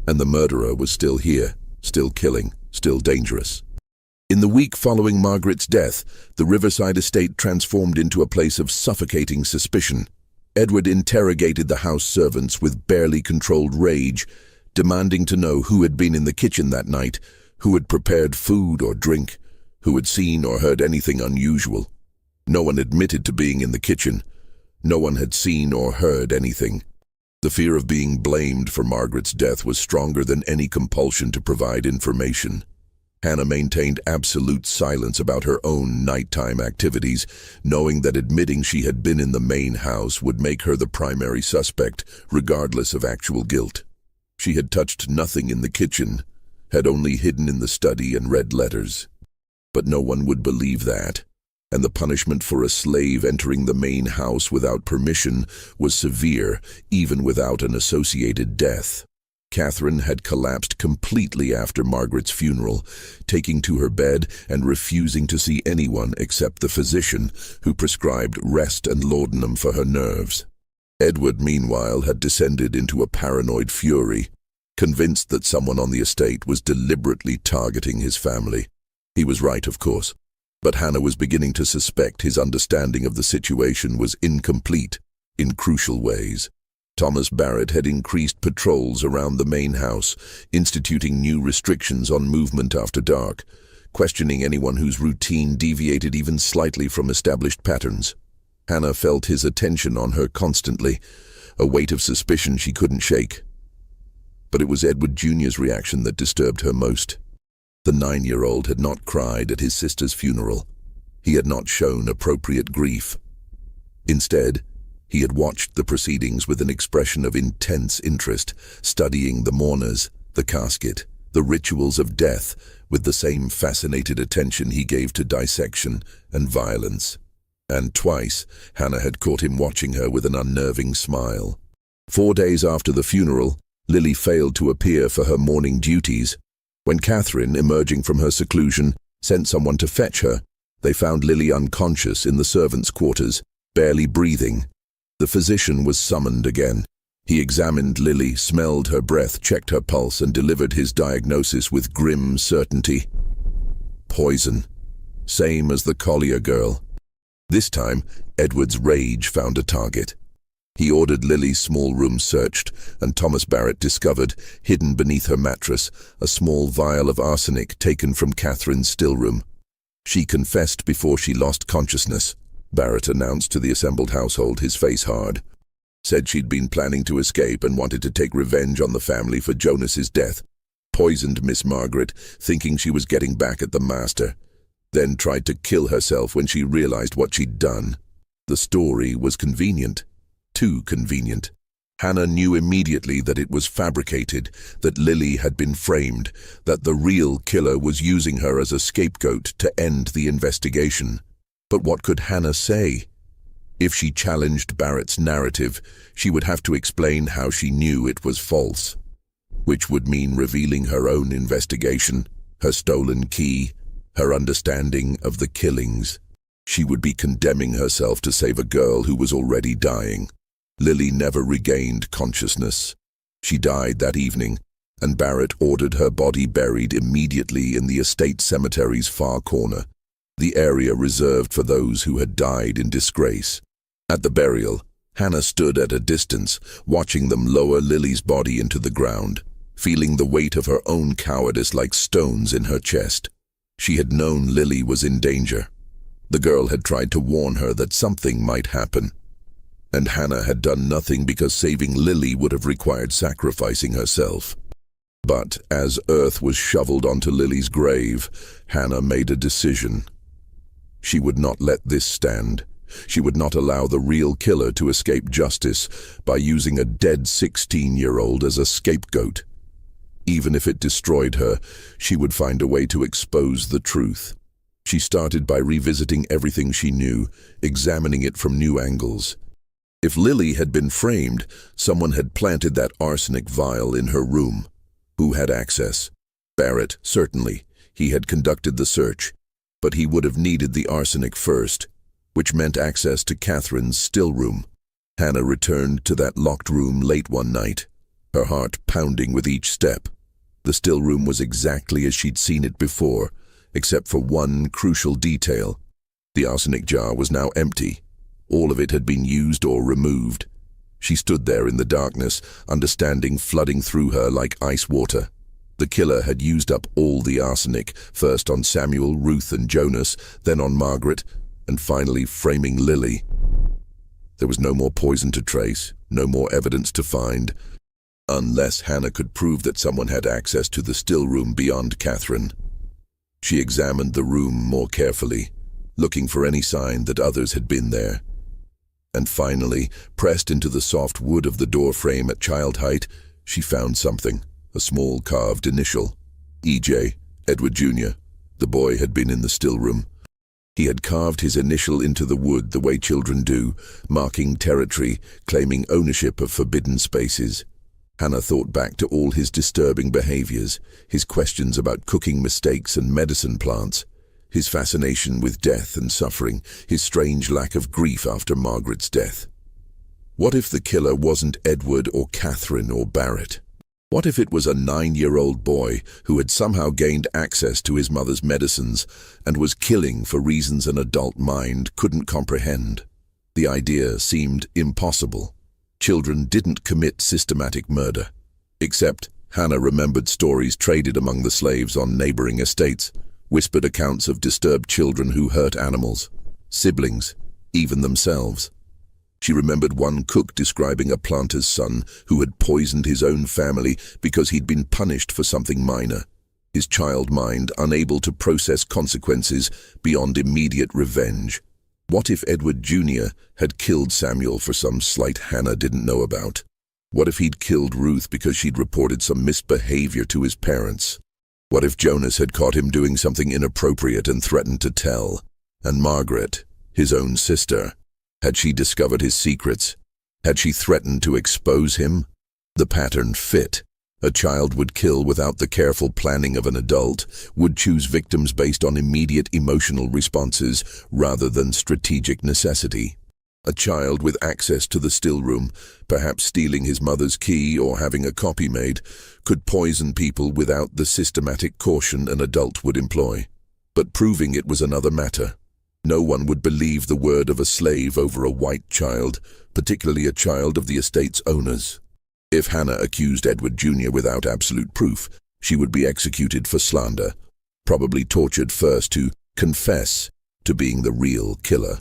And the murderer was still here, still killing, still dangerous. In the week following Margaret's death, the Riverside estate transformed into a place of suffocating suspicion. Edward interrogated the house servants with barely controlled rage, demanding to know who had been in the kitchen that night, who had prepared food or drink, who had seen or heard anything unusual. No one admitted to being in the kitchen. No one had seen or heard anything. The fear of being blamed for Margaret's death was stronger than any compulsion to provide information. Hannah maintained absolute silence about her own nighttime activities, knowing that admitting she had been in the main house would make her the primary suspect, regardless of actual guilt. She had touched nothing in the kitchen, had only hidden in the study and read letters. But no one would believe that, and the punishment for a slave entering the main house without permission was severe, even without an associated death. Catherine had collapsed completely after Margaret's funeral, taking to her bed and refusing to see anyone except the physician, who prescribed rest and laudanum for her nerves. Edward, meanwhile, had descended into a paranoid fury, convinced that someone on the estate was deliberately targeting his family. He was right, of course, but Hannah was beginning to suspect his understanding of the situation was incomplete in crucial ways. Thomas Barrett had increased patrols around the main house, instituting new restrictions on movement after dark, questioning anyone whose routine deviated even slightly from established patterns. Hannah felt his attention on her constantly, a weight of suspicion she couldn't shake. But it was Edward Jr.'s reaction that disturbed her most. The 9-year-old had not cried at his sister's funeral. He had not shown appropriate grief. Instead, he had watched the proceedings with an expression of intense interest, studying the mourners, the casket, the rituals of death, with the same fascinated attention he gave to dissection and violence. And twice, Hannah had caught him watching her with an unnerving smile. 4 days after the funeral, Lily failed to appear for her morning duties. When Catherine, emerging from her seclusion, sent someone to fetch her, they found Lily unconscious in the servants' quarters, barely breathing. The physician was summoned again. He examined Lily, smelled her breath, checked her pulse, and delivered his diagnosis with grim certainty. Poison. Same as the Collier girl. This time, Edward's rage found a target. He ordered Lily's small room searched, and Thomas Barrett discovered, hidden beneath her mattress, a small vial of arsenic taken from Catherine's still room. She confessed before she lost consciousness, Barrett announced to the assembled household, his face hard. Said she'd been planning to escape and wanted to take revenge on the family for Jonas's death. Poisoned Miss Margaret, thinking she was getting back at the master. Then tried to kill herself when she realized what she'd done. The story was convenient. Too convenient. Hannah knew immediately that it was fabricated, that Lily had been framed, that the real killer was using her as a scapegoat to end the investigation. But what could Hannah say? If she challenged Barrett's narrative, she would have to explain how she knew it was false, which would mean revealing her own investigation, her stolen key, her understanding of the killings. She would be condemning herself to save a girl who was already dying. Lily never regained consciousness. She died that evening, and Barrett ordered her body buried immediately in the estate cemetery's far corner, the area reserved for those who had died in disgrace. At the burial, Hannah stood at a distance, watching them lower Lily's body into the ground, feeling the weight of her own cowardice like stones in her chest. She had known Lily was in danger. The girl had tried to warn her that something might happen. And Hannah had done nothing because saving Lily would have required sacrificing herself. But as earth was shoveled onto Lily's grave, Hannah made a decision. She would not let this stand. She would not allow the real killer to escape justice by using a dead 16-year-old as a scapegoat. Even if it destroyed her, she would find a way to expose the truth. She started by revisiting everything she knew, examining it from new angles. If Lily had been framed, someone had planted that arsenic vial in her room. Who had access? Barrett, certainly. He had conducted the search. But he would have needed the arsenic first, which meant access to Catherine's still room. Hannah returned to that locked room late one night, her heart pounding with each step. The still room was exactly as she'd seen it before, except for one crucial detail. The arsenic jar was now empty. All of it had been used or removed. She stood there in the darkness, understanding flooding through her like ice water. The killer had used up all the arsenic, first on Samuel, Ruth, and Jonas, then on Margaret, and finally framing Lily. There was no more poison to trace, no more evidence to find, unless Hannah could prove that someone had access to the still room beyond Catherine. She examined the room more carefully, looking for any sign that others had been there. And finally, pressed into the soft wood of the door frame at child height, she found something, a small carved initial. E.J., Edward Jr. The boy had been in the still room. He had carved his initial into the wood the way children do, marking territory, claiming ownership of forbidden spaces. Hannah thought back to all his disturbing behaviors, his questions about cooking mistakes and medicine plants, his fascination with death and suffering, his strange lack of grief after Margaret's death. What if the killer wasn't Edward or Catherine or Barrett? What if it was a 9-year-old boy who had somehow gained access to his mother's medicines and was killing for reasons an adult mind couldn't comprehend? The idea seemed impossible. Children didn't commit systematic murder. Except Hannah remembered stories traded among the slaves on neighboring estates, whispered accounts of disturbed children who hurt animals, siblings, even themselves. She remembered one cook describing a planter's son who had poisoned his own family because he'd been punished for something minor, his child mind unable to process consequences beyond immediate revenge. What if Edward Jr. had killed Samuel for some slight Hannah didn't know about? What if he'd killed Ruth because she'd reported some misbehavior to his parents? What if Jonas had caught him doing something inappropriate and threatened to tell? And Margaret, his own sister, had she discovered his secrets? Had she threatened to expose him? The pattern fit. A child would kill without the careful planning of an adult, would choose victims based on immediate emotional responses rather than strategic necessity. A child with access to the still room, perhaps stealing his mother's key or having a copy made, could poison people without the systematic caution an adult would employ. But proving it was another matter. No one would believe the word of a slave over a white child, particularly a child of the estate's owners. If Hannah accused Edward Jr. without absolute proof, she would be executed for slander, probably tortured first to confess to being the real killer.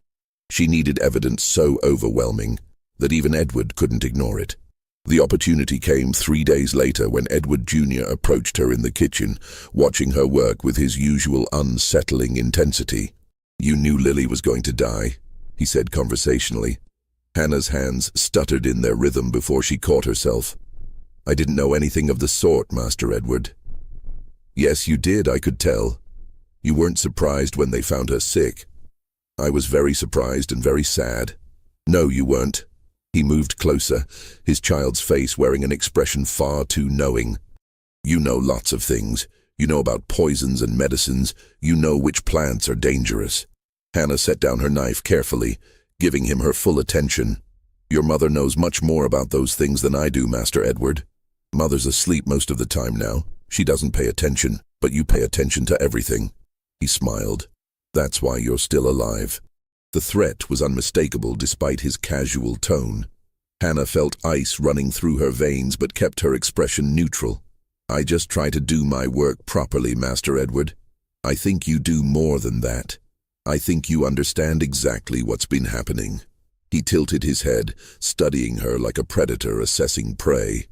She needed evidence so overwhelming that even Edward couldn't ignore it. The opportunity came 3 days later when Edward Jr. approached her in the kitchen, watching her work with his usual unsettling intensity. "You knew Lily was going to die," he said conversationally. Hannah's hands stuttered in their rhythm before she caught herself. "I didn't know anything of the sort, Master Edward." "Yes, you did, I could tell. You weren't surprised when they found her sick." "I was very surprised and very sad." "No, you weren't." He moved closer, his child's face wearing an expression far too knowing. "You know lots of things. You know about poisons and medicines. You know which plants are dangerous." Hannah set down her knife carefully, giving him her full attention. "Your mother knows much more about those things than I do, Master Edward. Mother's asleep most of the time now. She doesn't pay attention, but you pay attention to everything." He smiled. "That's why you're still alive." The threat was unmistakable despite his casual tone. Hannah felt ice running through her veins but kept her expression neutral. "I just try to do my work properly, Master Edward. I think you do more than that. I think you understand exactly what's been happening." He tilted his head, studying her like a predator assessing prey.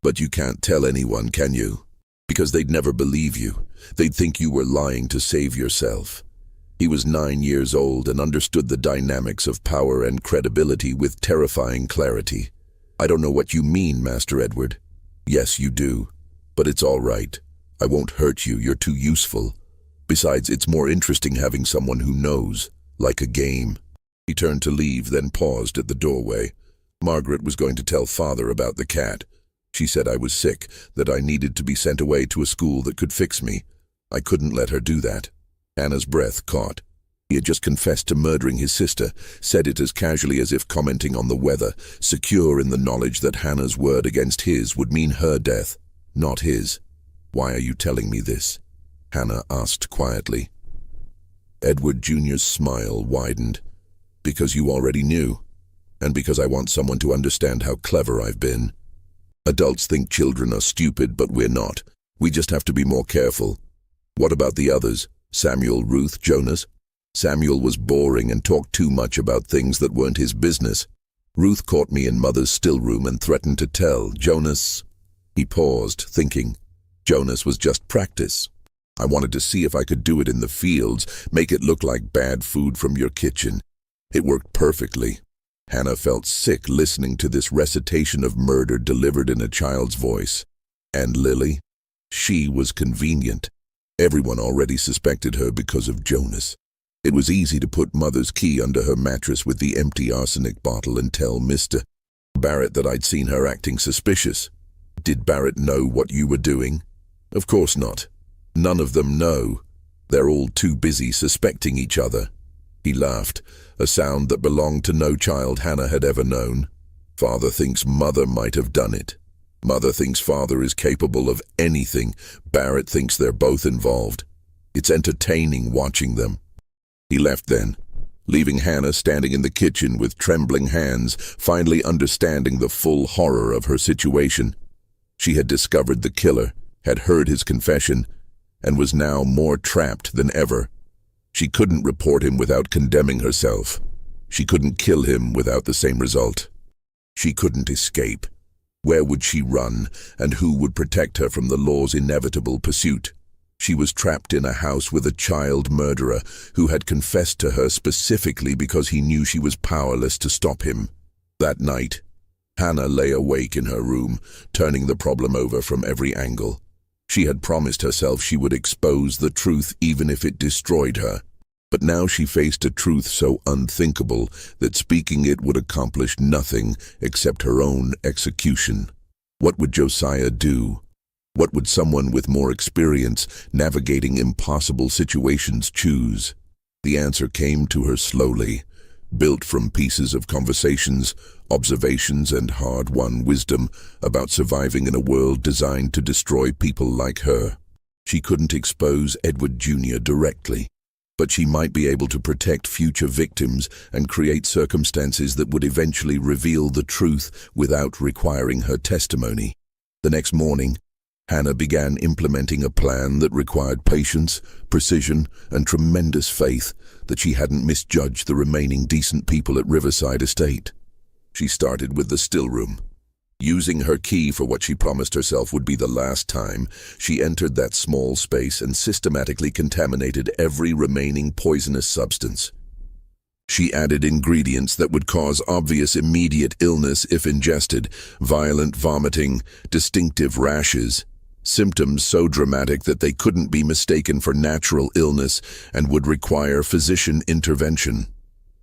"But you can't tell anyone, can you? Because they'd never believe you. They'd think you were lying to save yourself." He was 9 years old and understood the dynamics of power and credibility with terrifying clarity. "I don't know what you mean, Master Edward." "Yes, you do. But it's all right. I won't hurt you, you're too useful. Besides, it's more interesting having someone who knows, like a game." He turned to leave, then paused at the doorway. Margaret was going to tell Father about the cat. She said I was sick, that I needed to be sent away to a school that could fix me. I couldn't let her do that. Hannah's breath caught. He had just confessed to murdering his sister, said it as casually as if commenting on the weather, secure in the knowledge that Hannah's word against his would mean her death, not his. "Why are you telling me this?" Hannah asked quietly. Edward Jr.'s smile widened. "Because you already knew, and because I want someone to understand how clever I've been. Adults think children are stupid, but we're not. We just have to be more careful." "What about the others? Samuel, Ruth, Jonas?" "Samuel was boring and talked too much about things that weren't his business. Ruth caught me in Mother's still room and threatened to tell. Jonas—" He paused, thinking. "Jonas was just practice. I wanted to see if I could do it in the fields, make it look like bad food from your kitchen. It worked perfectly." Hannah felt sick listening to this recitation of murder delivered in a child's voice. And Lily? She was convenient. Everyone already suspected her because of Jonas. It was easy to put Mother's key under her mattress with the empty arsenic bottle and tell Mr. Barrett that I'd seen her acting suspicious. "Did Barrett know what you were doing?" "Of course not. None of them know. They're all too busy suspecting each other." He laughed, a sound that belonged to no child Hannah had ever known. "Father thinks Mother might have done it. Mother thinks Father is capable of anything. Barrett thinks they're both involved. It's entertaining watching them." He left then, leaving Hannah standing in the kitchen with trembling hands, finally understanding the full horror of her situation. She had discovered the killer, had heard his confession, and was now more trapped than ever. She couldn't report him without condemning herself. She couldn't kill him without the same result. She couldn't escape. Where would she run, and who would protect her from the law's inevitable pursuit? She was trapped in a house with a child murderer who had confessed to her specifically because he knew she was powerless to stop him. That night, Hannah lay awake in her room, turning the problem over from every angle. She had promised herself she would expose the truth even if it destroyed her. But now she faced a truth so unthinkable that speaking it would accomplish nothing except her own execution. What would Josiah do? What would someone with more experience navigating impossible situations choose? The answer came to her slowly, built from pieces of conversations, observations, and hard-won wisdom about surviving in a world designed to destroy people like her. She couldn't expose Edward Jr. directly, but she might be able to protect future victims and create circumstances that would eventually reveal the truth without requiring her testimony. The next morning, Hannah began implementing a plan that required patience, precision, and tremendous faith that she hadn't misjudged the remaining decent people at Riverside Estate. She started with the still room. Using her key for what she promised herself would be the last time, she entered that small space and systematically contaminated every remaining poisonous substance. She added ingredients that would cause obvious immediate illness if ingested, violent vomiting, distinctive rashes, symptoms so dramatic that they couldn't be mistaken for natural illness and would require physician intervention.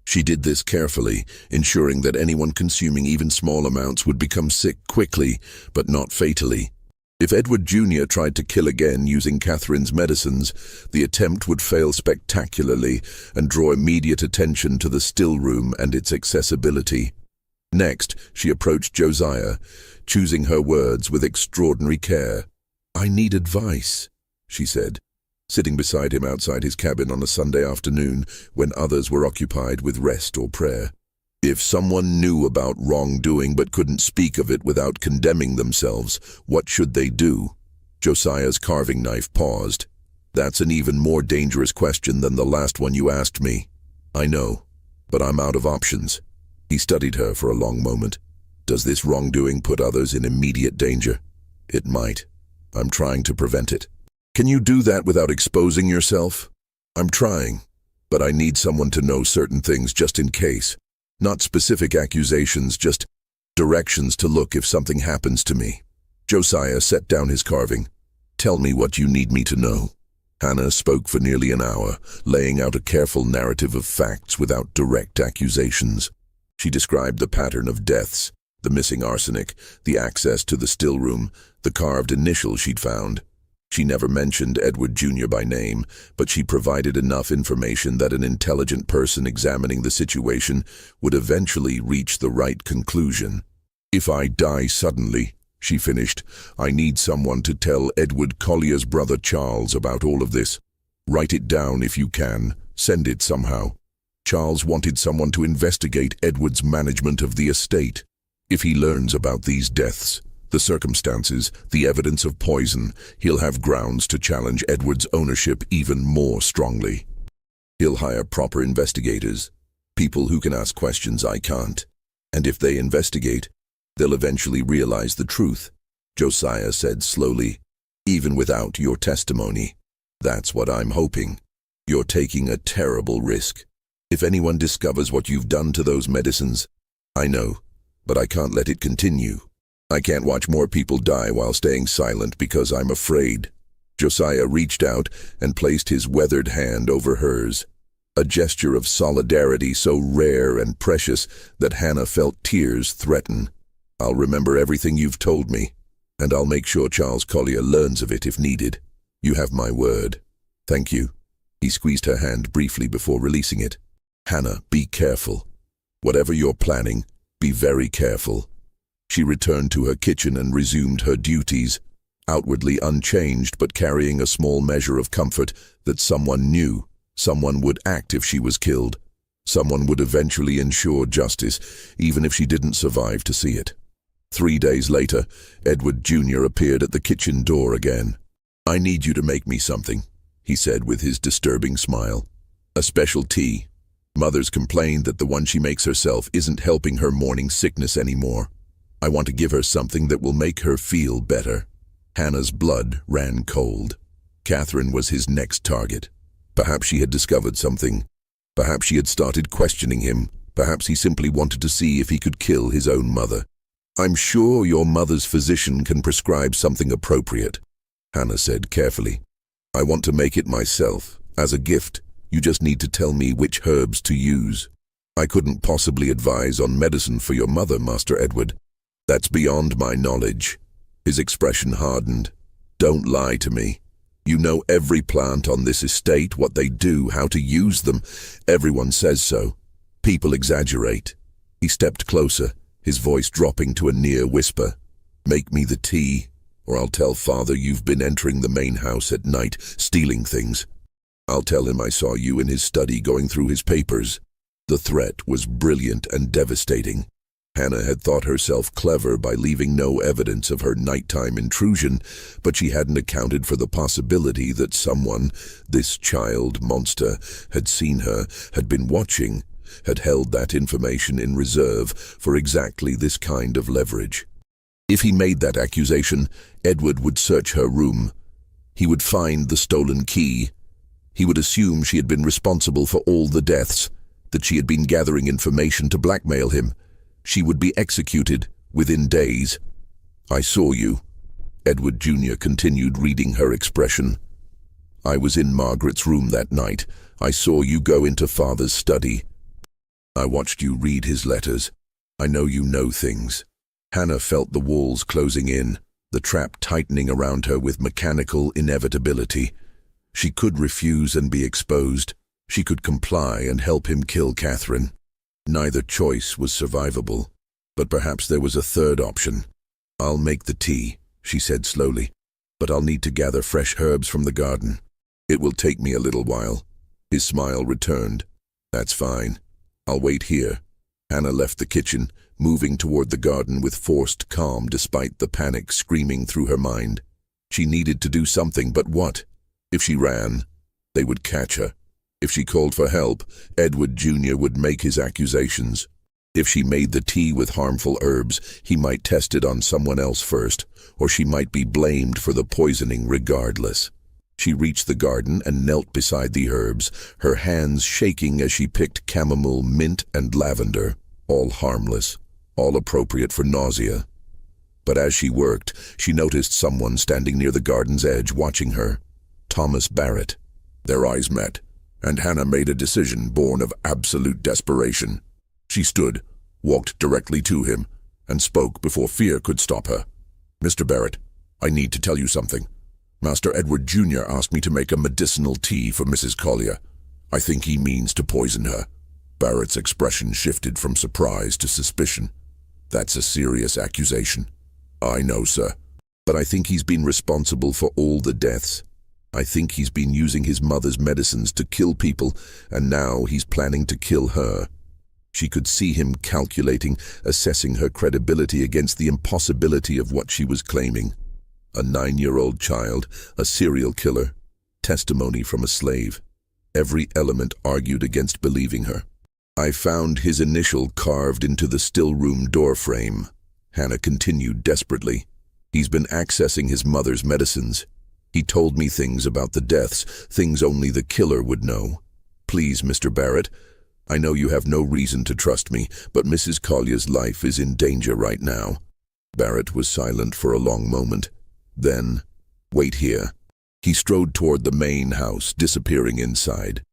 She did this carefully, ensuring that anyone consuming even small amounts would become sick quickly, but not fatally. If Edward Jr. tried to kill again using Catherine's medicines, the attempt would fail spectacularly and draw immediate attention to the still room and its accessibility. Next, she approached Josiah, choosing her words with extraordinary care. "I need advice," she said, sitting beside him outside his cabin on a Sunday afternoon when others were occupied with rest or prayer. If someone knew about wrongdoing but couldn't speak of it without condemning themselves, what should they do? Josiah's carving knife paused. "That's an even more dangerous question than the last one you asked me." "I know, but I'm out of options." He studied her for a long moment. "Does this wrongdoing put others in immediate danger?" "It might. I'm trying to prevent it." "Can you do that without exposing yourself?" "I'm trying, but I need someone to know certain things just in case. Not specific accusations, just directions to look if something happens to me." Josiah set down his carving. "Tell me what you need me to know." Hannah spoke for nearly an hour, laying out a careful narrative of facts without direct accusations. She described the pattern of deaths, the missing arsenic, the access to the still room, the carved initials she'd found. She never mentioned Edward Jr. by name, but she provided enough information that an intelligent person examining the situation would eventually reach the right conclusion. "If I die suddenly," she finished, "I need someone to tell Edward Collier's brother Charles about all of this. Write it down if you can. Send it somehow. Charles wanted someone to investigate Edward's management of the estate. If he learns about these deaths, the circumstances, the evidence of poison, he'll have grounds to challenge Edward's ownership even more strongly. He'll hire proper investigators, people who can ask questions I can't. And if they investigate, they'll eventually realize the truth," Josiah said slowly. "Even without your testimony. That's what I'm hoping. You're taking a terrible risk. If anyone discovers what you've done to those medicines, I know, but I can't let it continue. I can't watch more people die while staying silent because I'm afraid." Josiah reached out and placed his weathered hand over hers, a gesture of solidarity so rare and precious that Hannah felt tears threaten. "I'll remember everything you've told me, and I'll make sure Charles Collier learns of it if needed. You have my word." "Thank you." He squeezed her hand briefly before releasing it. "Hannah, be careful. Whatever you're planning, be very careful." She returned to her kitchen and resumed her duties, outwardly unchanged but carrying a small measure of comfort that someone knew, someone would act if she was killed, someone would eventually ensure justice, even if she didn't survive to see it. 3 days later, Edward Jr. appeared at the kitchen door again. "I need you to make me something," he said with his disturbing smile. "A special tea. Mother's complained that the one she makes herself isn't helping her morning sickness anymore. I want to give her something that will make her feel better." Hannah's blood ran cold. Catherine was his next target. Perhaps she had discovered something. Perhaps she had started questioning him. Perhaps he simply wanted to see if he could kill his own mother. "I'm sure your mother's physician can prescribe something appropriate," Hannah said carefully. "I want to make it myself, as a gift. You just need to tell me which herbs to use. I couldn't possibly advise on medicine for your mother, Master Edward. That's beyond my knowledge." His expression hardened. "Don't lie to me. You know every plant on this estate, what they do, how to use them. Everyone says so. People exaggerate." He stepped closer, his voice dropping to a near whisper. "Make me the tea, or I'll tell Father you've been entering the main house at night, stealing things. I'll tell him I saw you in his study going through his papers." The threat was brilliant and devastating. Hannah had thought herself clever by leaving no evidence of her nighttime intrusion, but she hadn't accounted for the possibility that someone, this child monster, had seen her, had been watching, had held that information in reserve for exactly this kind of leverage. If he made that accusation, Edward would search her room. He would find the stolen key. He would assume she had been responsible for all the deaths, that she had been gathering information to blackmail him. She would be executed within days. "I saw you," Edward Jr. continued, reading her expression. "I was in Margaret's room that night. I saw you go into Father's study. I watched you read his letters. I know you know things." Hannah felt the walls closing in, the trap tightening around her with mechanical inevitability. She could refuse and be exposed. She could comply and help him kill Catherine. Neither choice was survivable, but perhaps there was a third option. "I'll make the tea," she said slowly, "but I'll need to gather fresh herbs from the garden. It will take me a little while." His smile returned. "That's fine. I'll wait here." Hannah left the kitchen, moving toward the garden with forced calm despite the panic screaming through her mind. She needed to do something, but what? If she ran, they would catch her. If she called for help, Edward Jr. would make his accusations. If she made the tea with harmful herbs, he might test it on someone else first, or she might be blamed for the poisoning regardless. She reached the garden and knelt beside the herbs, her hands shaking as she picked chamomile, mint, and lavender, all harmless, all appropriate for nausea. But as she worked, she noticed someone standing near the garden's edge watching her. Thomas Barrett. Their eyes met, and Hannah made a decision born of absolute desperation. She stood, walked directly to him, and spoke before fear could stop her. "Mr. Barrett, I need to tell you something. Master Edward Jr. asked me to make a medicinal tea for Mrs. Collier. I think he means to poison her. Barrett's expression shifted from surprise to suspicion. That's a serious accusation. I know, sir. But I think he's been responsible for all the deaths. I think he's been using his mother's medicines to kill people, and now he's planning to kill her. She could see him calculating, assessing her credibility against the impossibility of what she was claiming. A 9-year-old child, a serial killer, testimony from a slave. Every element argued against believing her. I found his initial carved into the still-room door frame. Hannah continued desperately. He's been accessing his mother's medicines. He told me things about the deaths, things only the killer would know. Please, Mr. Barrett, I know you have no reason to trust me, but Mrs. Collier's life is in danger right now. Barrett was silent for a long moment. Then, wait here. He strode toward the main house, disappearing inside.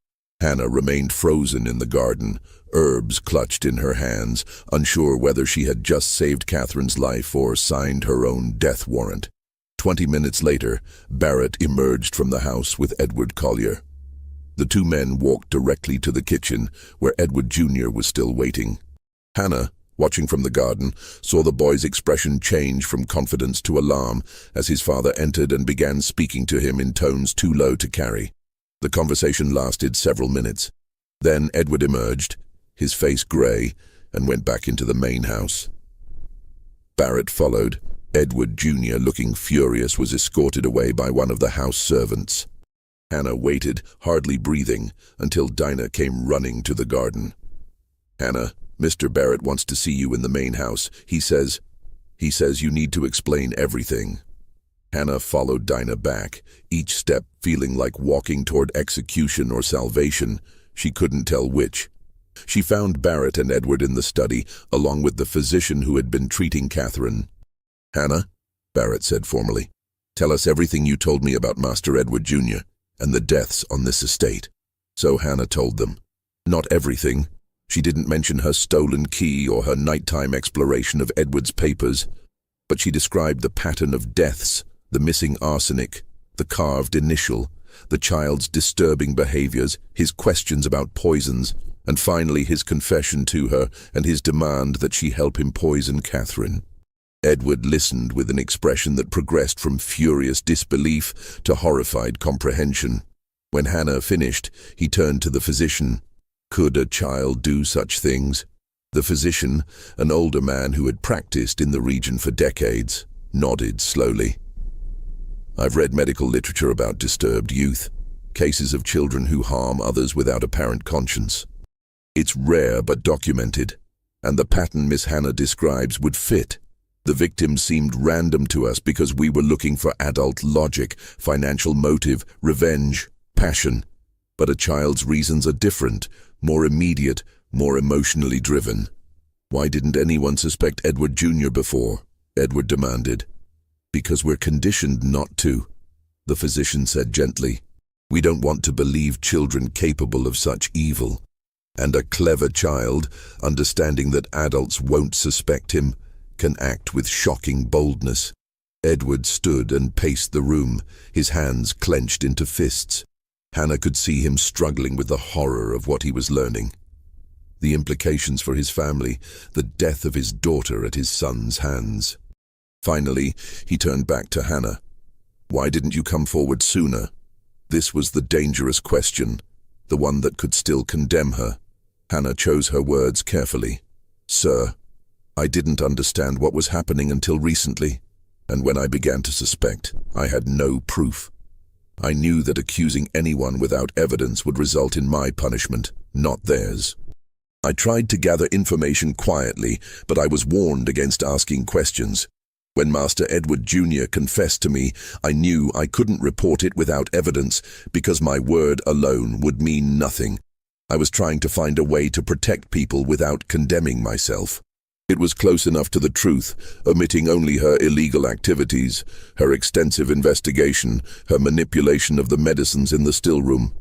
Hannah remained frozen in the garden, herbs clutched in her hands, unsure whether she had just saved Catherine's life or signed her own death warrant. 20 minutes later, Barrett emerged from the house with Edward Collier. The two men walked directly to the kitchen, where Edward Jr. was still waiting. Hannah, watching from the garden, saw the boy's expression change from confidence to alarm as his father entered and began speaking to him in tones too low to carry. The conversation lasted several minutes. Then Edward emerged, his face gray, and went back into the main house. Barrett followed. Edward Jr., looking furious, was escorted away by one of the house servants. Hannah waited, hardly breathing, until Dinah came running to the garden. "Hannah, Mr. Barrett wants to see you in the main house. He says you need to explain everything." Hannah followed Dinah back, each step feeling like walking toward execution or salvation. She couldn't tell which. She found Barrett and Edward in the study, along with the physician who had been treating Catherine. "Hannah," Barrett said formally, "tell us everything you told me about Master Edward Jr. and the deaths on this estate." So Hannah told them. Not everything. She didn't mention her stolen key or her nighttime exploration of Edward's papers, but she described the pattern of deaths, the missing arsenic, the carved initial, the child's disturbing behaviors, his questions about poisons, and finally his confession to her and his demand that she help him poison Catherine. Edward listened with an expression that progressed from furious disbelief to horrified comprehension. When Hannah finished, he turned to the physician. Could a child do such things? The physician, an older man who had practiced in the region for decades, nodded slowly. "I've read medical literature about disturbed youth, cases of children who harm others without apparent conscience. It's rare but documented, and the pattern Miss Hannah describes would fit. The victims seemed random to us because we were looking for adult logic, financial motive, revenge, passion. But a child's reasons are different, more immediate, more emotionally driven." "Why didn't anyone suspect Edward Jr. before?" Edward demanded. "Because we're conditioned not to," the physician said gently. "We don't want to believe children capable of such evil. And a clever child, understanding that adults won't suspect him, can act with shocking boldness." Edward stood and paced the room, his hands clenched into fists. Hannah could see him struggling with the horror of what he was learning. The implications for his family, the death of his daughter at his son's hands. Finally, he turned back to Hannah. "Why didn't you come forward sooner?" This was the dangerous question, the one that could still condemn her. Hannah chose her words carefully. "Sir, I didn't understand what was happening until recently, and when I began to suspect, I had no proof. I knew that accusing anyone without evidence would result in my punishment, not theirs. I tried to gather information quietly, but I was warned against asking questions. When Master Edward Jr. confessed to me, I knew I couldn't report it without evidence because my word alone would mean nothing. I was trying to find a way to protect people without condemning myself. It was close enough to the truth, omitting only her illegal activities, her extensive investigation, her manipulation of the medicines in the still room."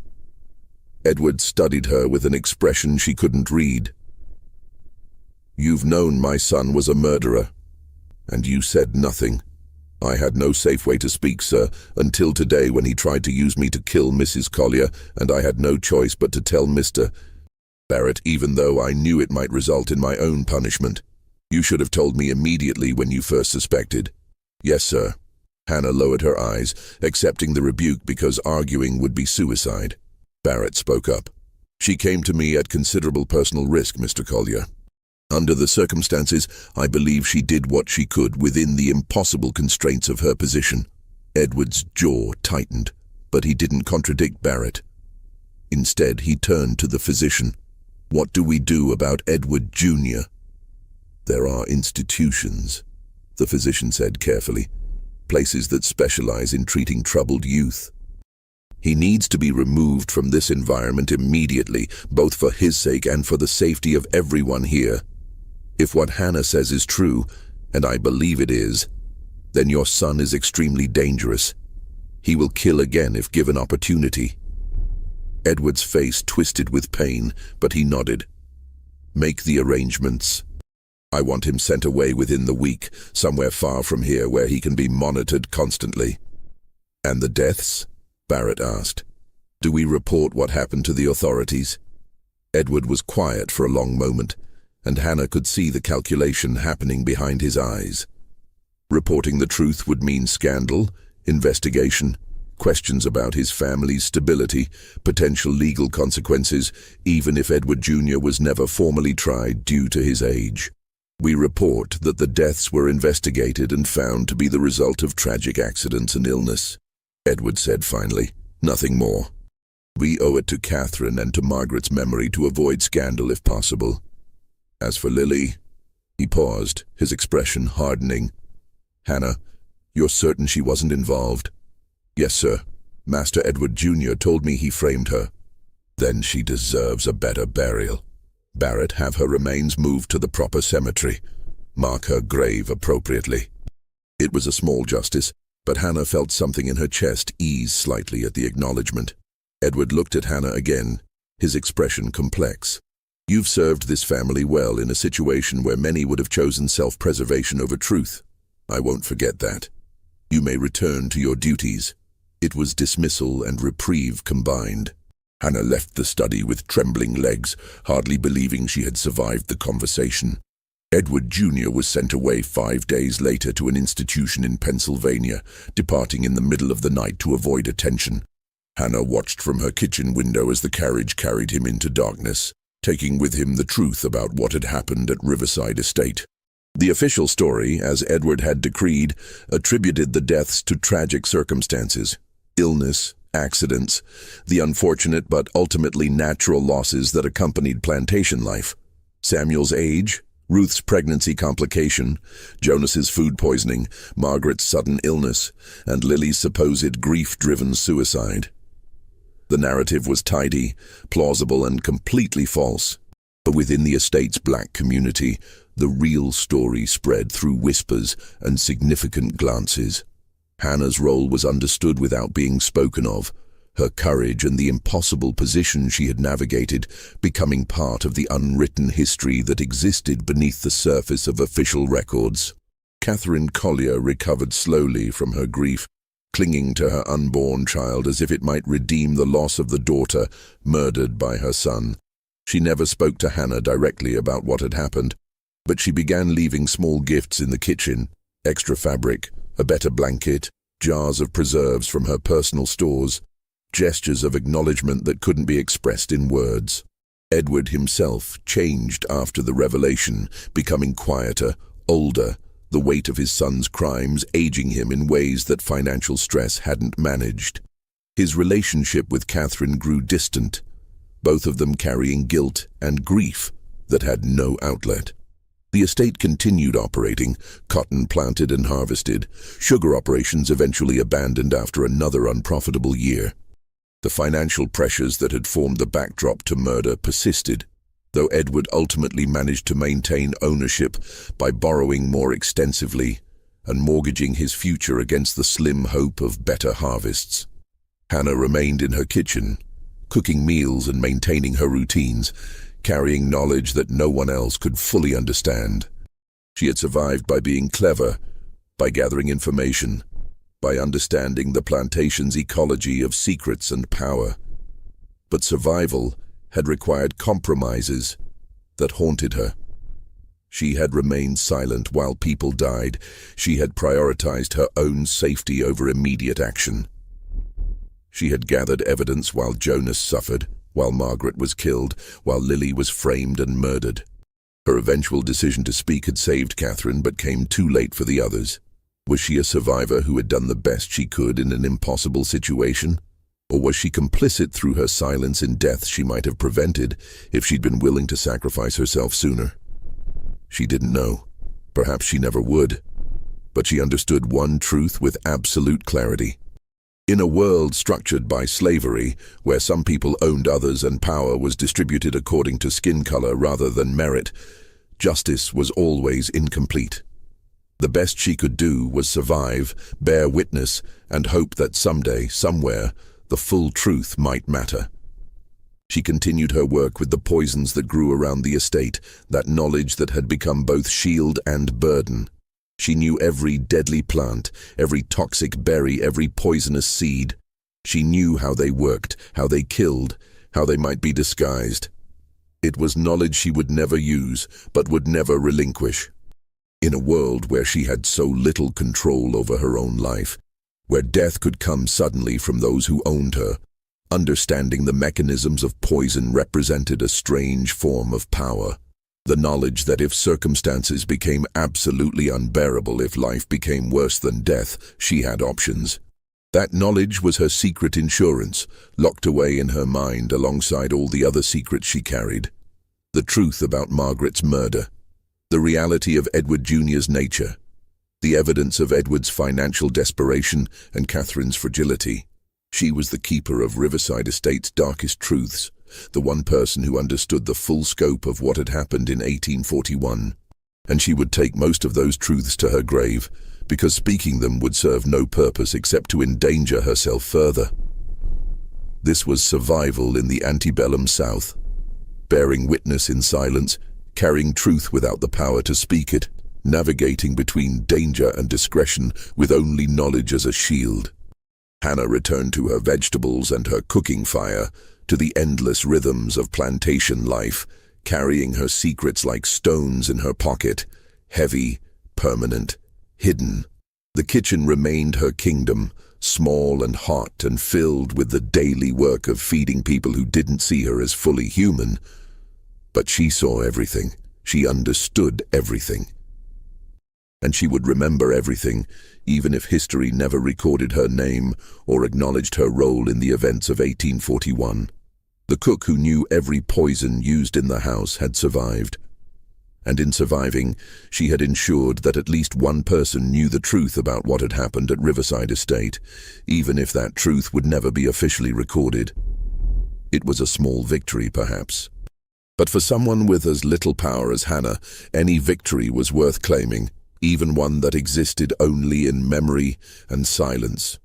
Edward studied her with an expression she couldn't read. "You've known my son was a murderer, and you said nothing. I had no safe way to speak, sir, until today when he tried to use me to kill Mrs. Collier, and I had no choice but to tell Mr. Barrett, even though I knew it might result in my own punishment. You should have told me immediately when you first suspected. Yes, sir. Hannah lowered her eyes, accepting the rebuke because arguing would be suicide. Barrett spoke up. She came to me at considerable personal risk, Mr. Collier. Under the circumstances, I believe she did what she could within the impossible constraints of her position. Edward's jaw tightened, but he didn't contradict Barrett. Instead, he turned to the physician. What do we do about Edward Jr.? There are institutions, the physician said carefully, places that specialize in treating troubled youth. He needs to be removed from this environment immediately, both for his sake and for the safety of everyone here. If what Hannah says is true, and I believe it is, then your son is extremely dangerous. He will kill again if given opportunity. Edward's face twisted with pain, but he nodded. Make the arrangements. I want him sent away within the week, somewhere far from here where he can be monitored constantly. And the deaths? Barrett asked. Do we report what happened to the authorities? Edward was quiet for a long moment, and Hannah could see the calculation happening behind his eyes. Reporting the truth would mean scandal, investigation, questions about his family's stability, potential legal consequences, even if Edward Jr. was never formally tried due to his age. We report that the deaths were investigated and found to be the result of tragic accidents and illness, Edward said finally. Nothing more. We owe it to Catherine and to Margaret's memory to avoid scandal if possible. As for Lily, he paused, his expression hardening. Hannah, you're certain she wasn't involved? Yes, sir. Master Edward Jr. told me he framed her. Then she deserves a better burial. Barrett, have her remains moved to the proper cemetery. Mark her grave appropriately. It was a small justice, but Hannah felt something in her chest ease slightly at the acknowledgement. Edward looked at Hannah again, his expression complex. You've served this family well in a situation where many would have chosen self-preservation over truth. I won't forget that. You may return to your duties. It was dismissal and reprieve combined. Hannah left the study with trembling legs, hardly believing she had survived the conversation. Edward Jr. was sent away 5 days later to an institution in Pennsylvania, departing in the middle of the night to avoid attention. Hannah watched from her kitchen window as the carriage carried him into darkness, taking with him the truth about what had happened at Riverside Estate. The official story, as Edward had decreed, attributed the deaths to tragic circumstances, illness, accidents, the unfortunate but ultimately natural losses that accompanied plantation life. Samuel's age, Ruth's pregnancy complication, Jonas's food poisoning, Margaret's sudden illness, and Lily's supposed grief-driven suicide. The narrative was tidy, plausible, and completely false. But within the estate's black community, the real story spread through whispers and significant glances. Hannah's role was understood without being spoken of, her courage and the impossible position she had navigated becoming part of the unwritten history that existed beneath the surface of official records. Catherine Collier recovered slowly from her grief, clinging to her unborn child as if it might redeem the loss of the daughter murdered by her son. She never spoke to Hannah directly about what had happened, but she began leaving small gifts in the kitchen, extra fabric, a better blanket, jars of preserves from her personal stores, gestures of acknowledgement that couldn't be expressed in words. Edward himself changed after the revelation, becoming quieter, older, the weight of his son's crimes aging him in ways that financial stress hadn't managed. His relationship with Catherine grew distant, both of them carrying guilt and grief that had no outlet. The estate continued operating, cotton planted and harvested, sugar operations eventually abandoned after another unprofitable year. The financial pressures that had formed the backdrop to murder persisted, though Edward ultimately managed to maintain ownership by borrowing more extensively and mortgaging his future against the slim hope of better harvests. Hannah remained in her kitchen, cooking meals and maintaining her routines, carrying knowledge that no one else could fully understand. She had survived by being clever, by gathering information, by understanding the plantation's ecology of secrets and power. But survival had required compromises that haunted her. She had remained silent while people died. She had prioritized her own safety over immediate action. She had gathered evidence while Jonas suffered, while Margaret was killed, while Lily was framed and murdered. Her eventual decision to speak had saved Catherine, but came too late for the others. Was she a survivor who had done the best she could in an impossible situation? Or was she complicit through her silence in deaths she might have prevented if she'd been willing to sacrifice herself sooner? She didn't know. Perhaps she never would. But she understood one truth with absolute clarity. In a world structured by slavery, where some people owned others and power was distributed according to skin color rather than merit, justice was always incomplete. The best she could do was survive, bear witness, and hope that someday, somewhere, the full truth might matter. She continued her work with the poisons that grew around the estate, that knowledge that had become both shield and burden. She knew every deadly plant, every toxic berry, every poisonous seed. She knew how they worked, how they killed, how they might be disguised. It was knowledge she would never use, but would never relinquish. In a world where she had so little control over her own life, where death could come suddenly from those who owned her, understanding the mechanisms of poison represented a strange form of power. The knowledge that if circumstances became absolutely unbearable, if life became worse than death, she had options. That knowledge was her secret insurance, locked away in her mind alongside all the other secrets she carried. The truth about Margaret's murder, the reality of Edward Jr.'s nature, the evidence of Edward's financial desperation and Catherine's fragility. She was the keeper of Riverside Estate's darkest truths, the one person who understood the full scope of what had happened in 1841. And she would take most of those truths to her grave, because speaking them would serve no purpose except to endanger herself further. This was survival in the antebellum South, bearing witness in silence, carrying truth without the power to speak it, navigating between danger and discretion with only knowledge as a shield. Hannah returned to her vegetables and her cooking fire, to the endless rhythms of plantation life, carrying her secrets like stones in her pocket, heavy, permanent, hidden. The kitchen remained her kingdom, small and hot and filled with the daily work of feeding people who didn't see her as fully human. But she saw everything. She understood everything. And she would remember everything, even if history never recorded her name or acknowledged her role in the events of 1841. The cook who knew every poison used in the house had survived. And in surviving, she had ensured that at least one person knew the truth about what had happened at Riverside Estate, even if that truth would never be officially recorded. It was a small victory, perhaps. But for someone with as little power as Hannah, any victory was worth claiming, even one that existed only in memory and silence.